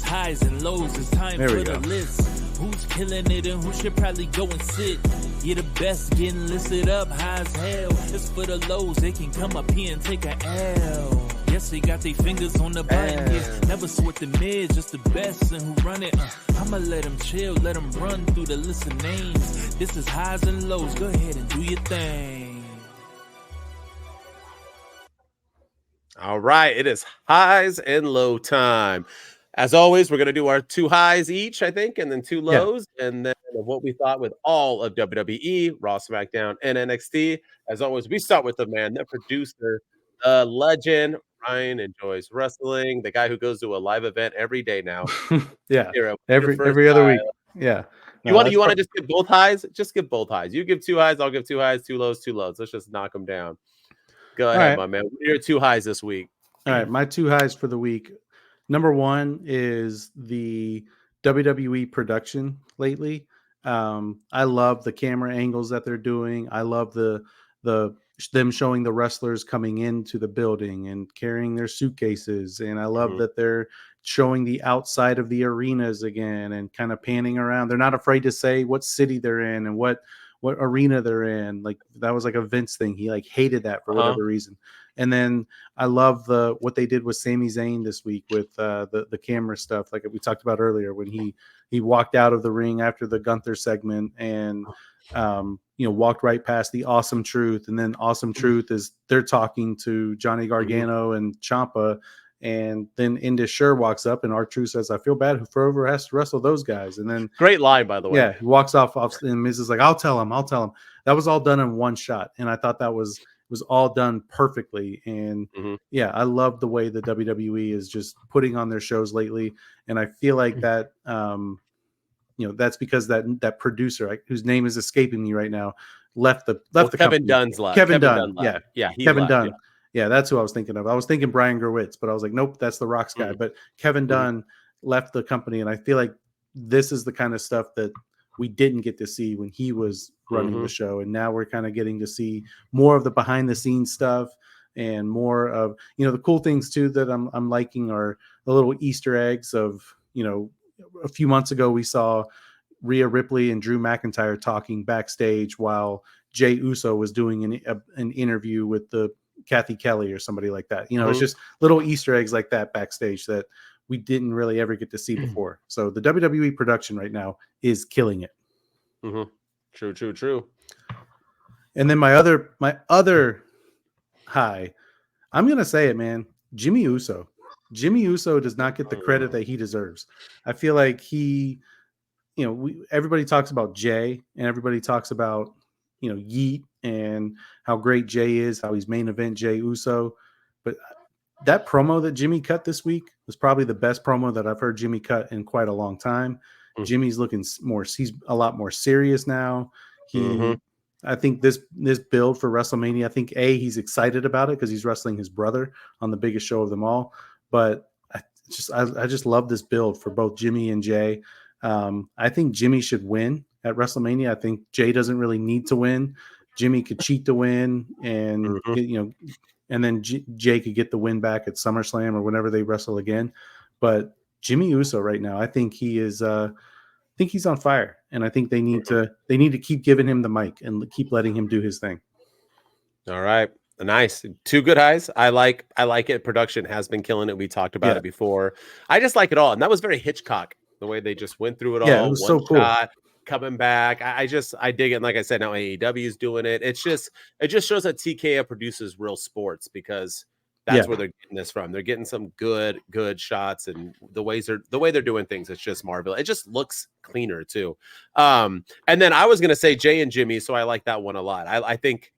Highs and lows, it's time there for the list. Who's killing it and who should probably go and sit? You're the best getting listed up high as hell. It's for the lows, they can come up here and take a L. Yes, they got their fingers on the button. Yeah. Never sweat the mid, just the best and who run it. I'ma let them chill, let them run through the list of names. This is highs and lows, go ahead and do your thing. All right, it is highs and low time. As always, we're going to do our 2 highs each, I think, and then 2 lows, and then what we thought with all of WWE, Raw, SmackDown, and NXT. As always, we start with the man, the producer, the legend. Ryan enjoys wrestling, the guy who goes to a live event every day now. Every other week. Yeah. You want to just give both highs? Just give both highs. You give 2 highs, I'll give 2 highs, 2 lows, 2 lows. Let's just knock them down. Go ahead, my man. What are your 2 highs this week? All right, my 2 highs for the week. Number 1 is the WWE production lately. I love the camera angles that they're doing. I love them showing the wrestlers coming into the building and carrying their suitcases. And I love that they're showing the outside of the arenas again and kind of panning around. They're not afraid to say what city they're in and what what arena they're in. Like that was like a Vince thing. He like hated that for whatever reason. And then I love what they did with Sami Zayn this week with the camera stuff, like we talked about earlier, when he walked out of the ring after the Gunther segment and walked right past the Awesome Truth, and then Awesome Truth is they're talking to Johnny Gargano and Ciampa, and then Indus walks up and R-Truth says, "I feel bad for whoever has to wrestle those guys." And then great line, by the way. Yeah, he walks off and Miz is like, I'll tell him. That was all done in one shot, and I thought that was all done perfectly. And yeah, I love the way the WWE is just putting on their shows lately, and I feel like that that's because that producer, whose name is escaping me right now, left the Kevin company. Dunn's left. Kevin Dunn. left. Yeah, he Kevin left, Dunn. Yeah, that's who I was thinking of. I was thinking Brian Gerwitz, but I was like, nope, that's the Rock's guy. But Kevin Dunn left the company, and I feel like this is the kind of stuff that we didn't get to see when he was running the show, and now we're kind of getting to see more of the behind the scenes stuff and more of the cool things too that I'm liking are the little Easter eggs of a few months ago we saw Rhea Ripley and Drew McIntyre talking backstage while Jey Uso was doing an interview with the Kathy Kelly or somebody like that. It's just little Easter eggs like that backstage that we didn't really ever get to see before. So the WWE production right now is killing it. True. And then my other high, I'm going to say it, man. Jimmy Uso. Jimmy Uso does not get the credit that he deserves. I feel like everybody talks about Jay and everybody talks about, Yeet and how great Jay is, how he's main event Jey Uso. But that promo that Jimmy cut this week was probably the best promo that I've heard Jimmy cut in quite a long time. Jimmy's looking he's a lot more serious now. I think this build for WrestleMania, I think he's excited about it because he's wrestling his brother on the biggest show of them all. But I just love this build for both Jimmy and Jay. I think Jimmy should win at WrestleMania. I think Jay doesn't really need to win. Jimmy could cheat to win, and and then Jay could get the win back at SummerSlam or whenever they wrestle again. But Jimmy Uso right now, I think he is. I think he's on fire, and I think they need to keep giving him the mic and keep letting him do his thing. All right. Nice. 2 good highs. I like it. Production has been killing it. We talked about it before. I just like it all. And that was very Hitchcock, the way they just went through it all. Yeah, it was so cool. Coming back. I dig it. And like I said, now AEW is doing it. It just shows that TKO produces real sports, because that's where they're getting this from. They're getting some good shots, and the way they're doing things, it's just marvelous. It just looks cleaner too. And then I was going to say Jay and Jimmy. So I like that one a lot. I think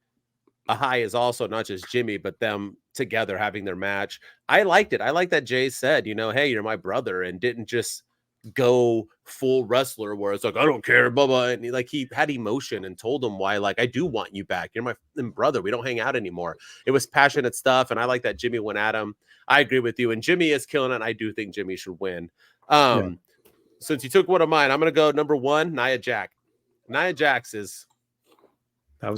a high is also not just Jimmy, but them together having their match. I liked it. I like that Jay said, hey, you're my brother, and didn't just go full wrestler where it's like, I don't care, blah, blah. And he had emotion and told him why, I do want you back. You're my brother. We don't hang out anymore. It was passionate stuff. And I like that Jimmy went at him. I agree with you. And Jimmy is killing it. I do think Jimmy should win. Since you took one of mine, I'm going to go number 1, Nia Jax. Nia Jax is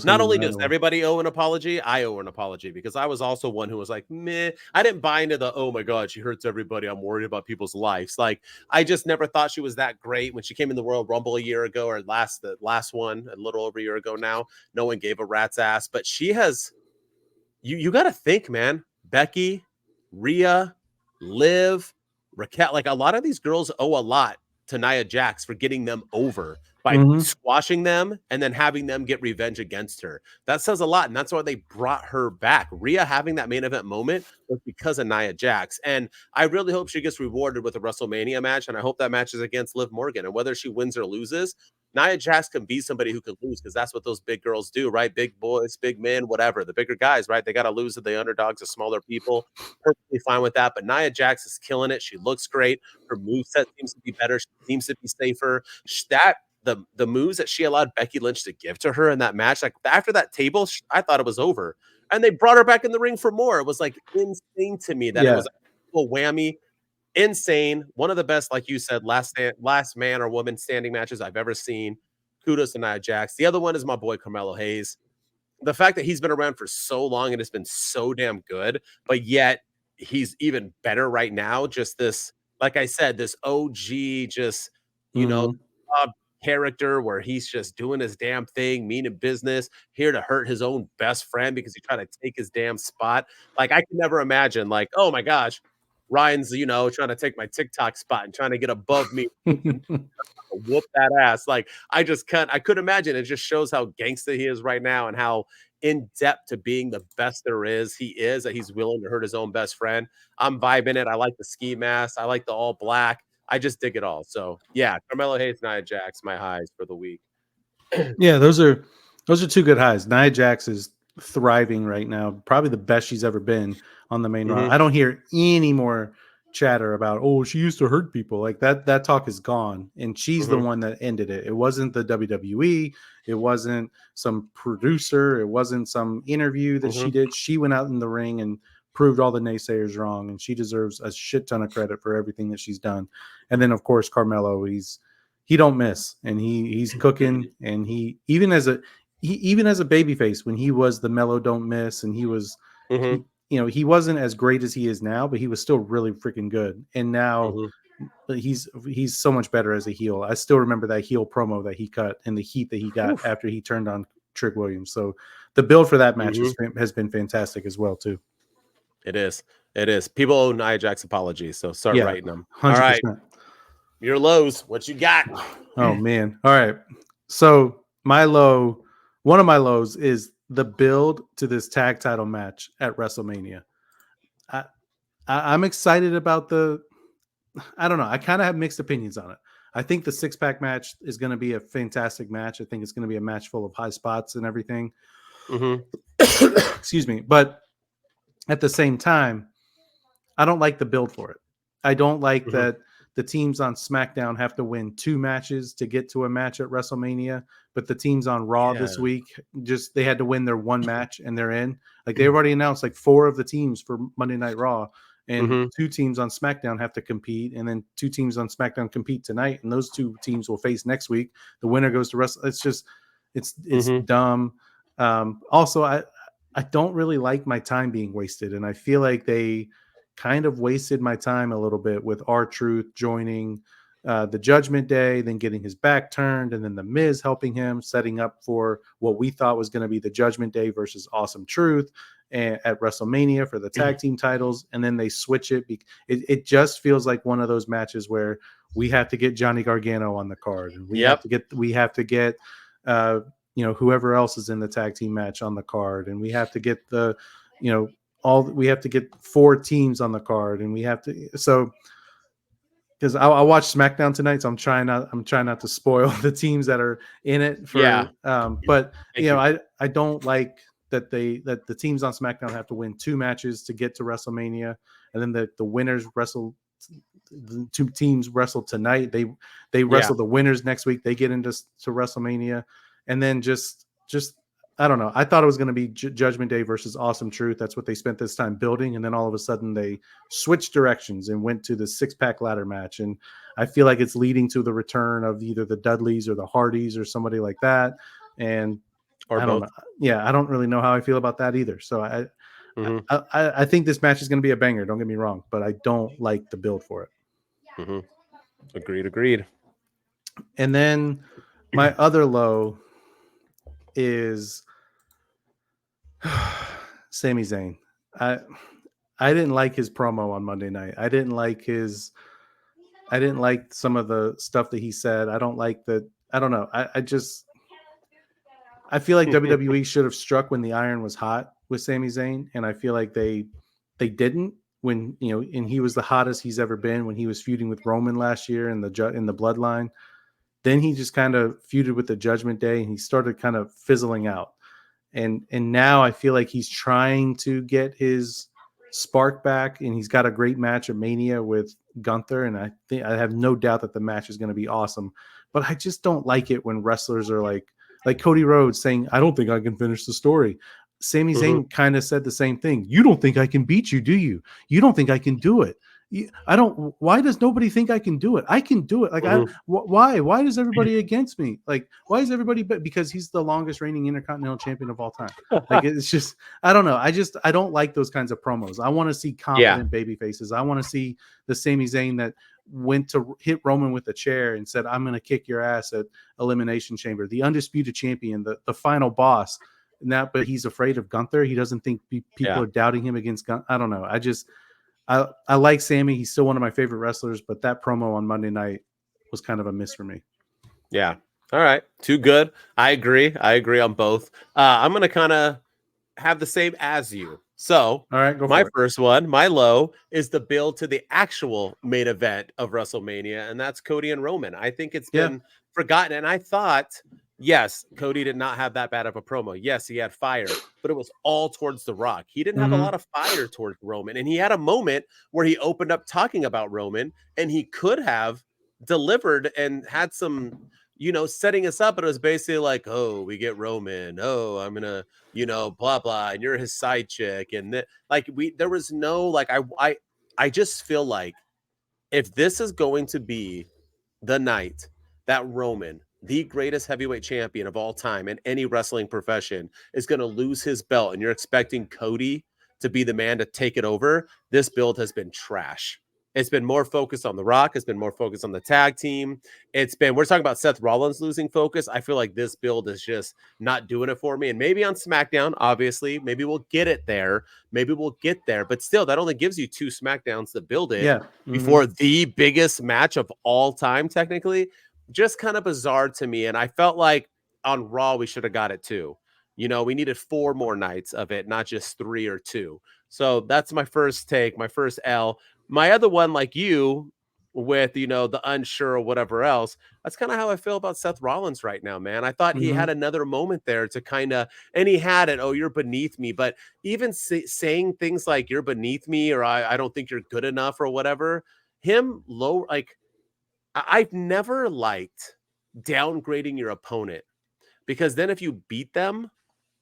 not only does everybody owe an apology, I owe an apology, because I was also one who was like, meh. I didn't buy into the, oh my God, she hurts everybody, I'm worried about people's lives. I just never thought she was that great. When she came in the Royal Rumble a year ago, or the last one, a little over a year ago now, no one gave a rat's ass. But she has, you got to think, man, Becky, Rhea, Liv, Raquel, a lot of these girls owe a lot to Nia Jax for getting them over by squashing them and then having them get revenge against her. That says a lot, and that's why they brought her back. Rhea having that main event moment was because of Nia Jax, and I really hope she gets rewarded with a WrestleMania match, and I hope that match is against Liv Morgan. And whether she wins or loses, Nia Jax can be somebody who can lose, because that's what those big girls do, right? Big boys, big men, whatever. The bigger guys, right? They got to lose to the underdogs, the smaller people. Perfectly fine with that. But Nia Jax is killing it. She looks great. Her moveset seems to be better. She seems to be safer. The moves that she allowed Becky Lynch to give to her in that match, after that table, I thought it was over. And they brought her back in the ring for more. It was insane to me that it was a whammy. Insane. One of the best, like you said, last man or woman standing matches I've ever seen. Kudos to Nia Jax. The other one is my boy Carmelo Hayes. The fact that he's been around for so long and has been so damn good, but yet he's even better right now. Just this, like I said, this OG, just, character where he's just doing his damn thing, meaning business, here to hurt his own best friend because he tried to take his damn spot. Like, I could never imagine, like, oh my gosh, Ryan's, trying to take my TikTok spot and trying to get above me, whoop that ass. Like, I could imagine. It just shows how gangsta he is right now and how in depth to being the best there is. He is that he's willing to hurt his own best friend. I'm vibing it. I like the ski mask. I like the all black. I just dig it all. So yeah, Carmelo Hayes, Nia Jax, my highs for the week. Yeah, those are two good highs. Nia Jax is thriving right now, probably the best she's ever been on the main roster. I don't hear any more chatter about, oh, she used to hurt people. Like that talk is gone, and she's the one that ended it. It wasn't the WWE, it wasn't some producer, it wasn't some interview that she did. She went out in the ring and proved all the naysayers wrong, and she deserves a shit ton of credit for everything that she's done. And then of course Carmelo, he don't miss, and he's cooking, and he even as a babyface, when he was the Mellow don't miss, and he was he wasn't as great as he is now, but he was still really freaking good. And now he's so much better as a heel. I still remember that heel promo that he cut and the heat that he got after he turned on Trick Williams. So the build for that match has been fantastic as well too. It is. People owe Nia Jax apologies, so start writing them. 100%. All right, your lows. What you got? Oh man. All right. So one of my lows is the build to this tag title match at WrestleMania. I'm excited about I don't know. I kind of have mixed opinions on it. I think the 6-pack match is going to be a fantastic match. I think it's going to be a match full of high spots and everything. Excuse me. But at the same time, I don't like the build for it. I don't like that the teams on SmackDown have to win 2 matches to get to a match at WrestleMania, but the teams on Raw this week, they had to win their 1 match and they're in. Like, they've already announced like 4 of the teams for Monday Night Raw, and 2 teams on SmackDown have to compete, and then 2 teams on SmackDown compete tonight, and those 2 teams will face next week. The winner goes to Wrestle. It's just, it's dumb. Also, I don't really like my time being wasted, and I feel like they kind of wasted my time a little bit with R-Truth joining the Judgment Day, then getting his back turned, and then the Miz helping him, setting up for what we thought was going to be the Judgment Day versus Awesome Truth at WrestleMania for the tag team titles, and then they switch it. It just feels like one of those matches where we have to get Johnny Gargano on the card, and we have to get whoever else is in the tag team match on the card, and we have to get we have to get 4 teams on the card, and we have to. So, because I watched SmackDown tonight, so I'm trying not to spoil the teams that are in it. But I don't like that the teams on SmackDown have to win 2 matches to get to WrestleMania, and then the winners wrestle. The 2 teams wrestle tonight. They wrestle the winners next week. They get into WrestleMania, and then just I don't know. I thought it was going to be Judgment Day versus Awesome Truth. That's what they spent this time building. And then all of a sudden they switched directions and went to the 6-pack ladder match. And I feel like it's leading to the return of either the Dudleys or the Hardys or somebody like that. And I don't know. Yeah, I don't really know how I feel about that either. So I think this match is going to be a banger. Don't get me wrong, but I don't like the build for it. Agreed. And then my other low is Sami Zayn. I didn't like his promo on Monday night. I didn't like some of the stuff that he said. I don't like that. I don't know. I feel like WWE should have struck when the iron was hot with Sami Zayn, and I feel like they didn't when and he was the hottest he's ever been when he was feuding with Roman last year in the Bloodline. Then he just kind of feuded with the Judgment Day, and he started kind of fizzling out. And now I feel like he's trying to get his spark back, and he's got a great match at Mania with Gunther, and I have no doubt that the match is going to be awesome. But I just don't like it when wrestlers are like Cody Rhodes saying, "I don't think I can finish the story." Sami Zayn kind of said the same thing. You don't think I can beat you, do you? You don't think I can do it. I don't. Why does nobody think I can do it? I can do it. Like, why? Why is everybody against me? Like, why is everybody? Because he's the longest reigning Intercontinental Champion of all time. Like, it's just, I don't know. I don't like those kinds of promos. I want to see confident baby faces. I want to see the Sami Zayn that went to hit Roman with a chair and said, "I'm going to kick your ass at Elimination Chamber." The undisputed champion, the final boss. Now, but he's afraid of Gunther. He doesn't think people are doubting him against Gunther. I don't know. I like Sammy. He's still one of my favorite wrestlers, but that promo on Monday night was kind of a miss for me. Yeah. All right. Too good. I agree on both. I'm going to kind of have the same as you. So, all right, go my for it. first one, my low, is the build to the actual main event of WrestleMania, and that's Cody and Roman. I think it's been forgotten, and I thought, yes, Cody did not have that bad of a promo. Yes, he had fire, but it was all towards The Rock. He didn't have a lot of fire towards Roman, and he had a moment where he opened up talking about Roman, and he could have delivered and had some, setting us up, but it was basically like, oh, we get Roman. Oh, I'm gonna, blah blah, and you're his side chick, and there was no I just feel like if this is going to be the night that Roman, the greatest heavyweight champion of all time in any wrestling profession, is going to lose his belt, and you're expecting Cody to be the man to take it over, this build has been trash. It's been more focused on The Rock. It's been more focused on the tag team. We're talking about Seth Rollins losing focus. I feel like this build is just not doing it for me. And maybe on SmackDown, obviously, maybe we'll get it there. But still, that only gives you 2 SmackDowns to build it before the biggest match of all time, technically. Just kind of bizarre to me. And I felt like on Raw, we should have got it too. We needed 4 more nights of it, not just 3 or 2. So that's my first take, my first L. My other one, like you, with, the unsure or whatever else, that's kind of how I feel about Seth Rollins right now, man. I thought he had another moment there to kind of, and he had it, oh, you're beneath me. But even saying things like you're beneath me, or I don't think you're good enough or whatever, I've never liked downgrading your opponent, because then if you beat them,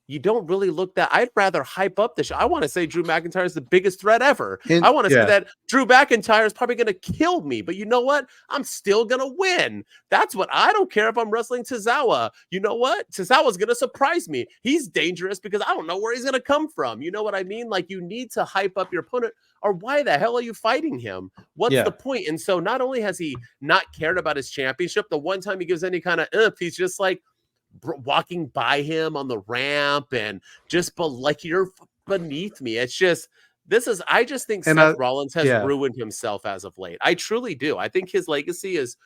you don't really look that. I'd rather hype up the show. I want to say Drew McIntyre is the biggest threat ever. I want to say that Drew McIntyre is probably going to kill me, but you know what? I'm still going to win. That's what I don't care if I'm wrestling Tozawa. You know what? Tozawa's going to surprise me. He's dangerous because I don't know where he's going to come from. You know what I mean? Like, you need to hype up your opponent, or why the hell are you fighting him? What's the point? And so not only has he not cared about his championship, the one time he gives any kind of oomph, he's just like, walking by him on the ramp and just like, you're beneath me. It's just, I just think Seth Rollins has ruined himself as of late. I truly do. I think his legacy is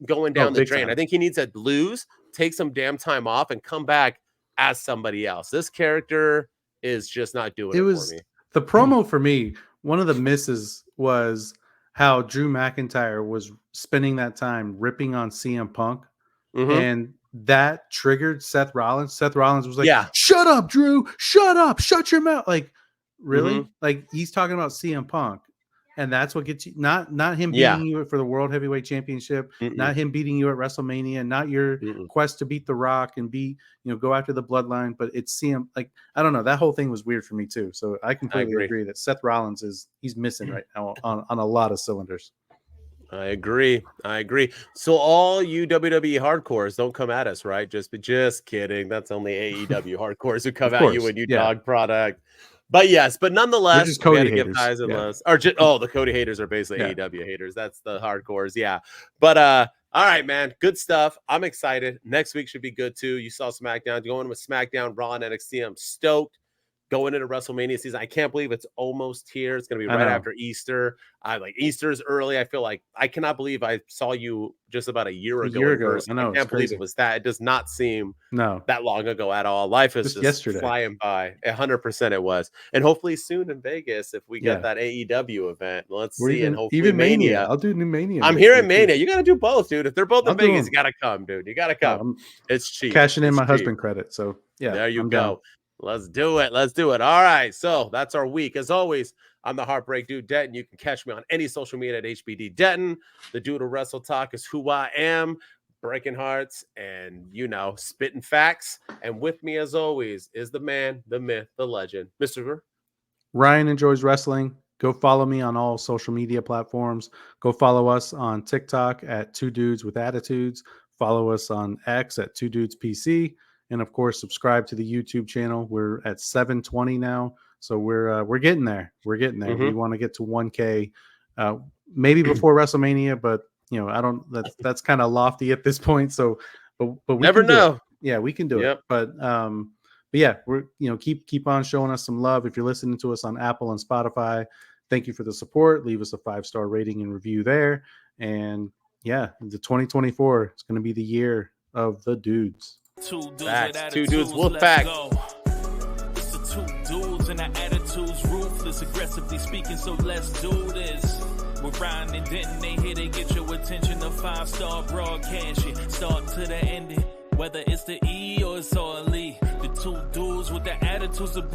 going down the drain. I think he needs to lose, take some damn time off, and come back as somebody else. This character is just not doing it for me. The promo for me, one of the misses was how Drew McIntyre was spending that time ripping on CM Punk. And that triggered Seth Rollins. Seth Rollins was like, shut up, Drew. Shut up. Shut your mouth. Like, really? Like, he's talking about CM Punk. And that's what gets you, not him beating you for the World Heavyweight Championship, not him beating you at WrestleMania, not your quest to beat The Rock and go after the bloodline, but it's CM. Like, I don't know. That whole thing was weird for me too. So I completely agree that Seth Rollins he's missing right now on a lot of cylinders. I agree. So all you WWE hardcores, don't come at us, right? Just kidding. That's only AEW hardcores who come at you when you dog product. But yes, nonetheless, we had to give highs and lows. Or the Cody haters are basically AEW haters. That's the hardcores. Yeah. But all right, man. Good stuff. I'm excited. Next week should be good too. You saw SmackDown. Going with SmackDown, Raw, and NXT. I'm stoked. Going into WrestleMania season, I can't believe it's almost here. It's going to be right after Easter. Easter's early. I feel like I cannot believe I saw you just about a year ago. I can't believe it was that. It does not seem that long ago at all. Life is just flying by. 100% it was. And hopefully soon in Vegas, if we get that AEW event, let's see. And hopefully even Mania. I'll do New Mania. I'm hearing Mania. You got to do both, dude. If they're both in Vegas, you got to come, dude. You got to come. It's cheap. Cashing in my husband credit. So there you go. Let's do it. All right. So that's our week. As always, I'm the Heartbreak Dude, Denton. You can catch me on any social media at HBD Denton. The Dude of Wrestle Talk is who I am. Breaking hearts and, spitting facts. And with me, as always, is the man, the myth, the legend, Mr. Ryan Enjoys Wrestling. Go follow me on all social media platforms. Go follow us on TikTok at 2 Dudes with Attitudes. Follow us on X at 2 Dudes PC. And of course, subscribe to the YouTube channel. We're at 720 now, so we're getting there. We want to get to 1K. maybe before WrestleMania, but I don't. That's kind of lofty at this point. So, but we never know. Yeah, we can do it. But yeah, we're keep on showing us some love. If you're listening to us on Apple and Spotify, thank you for the support. Leave us a 5-star rating and review there. And yeah, the 2024 is going to be the year of the dudes. Two dudes, wolf pack. It's the two dudes and our attitudes ruthless, aggressively speaking. So let's do this. We're Ryan and Denton. They here to get your attention. The 5-star broadcast shit, start to the ending. Whether it's the E or it's all E, the two dudes with the attitudes of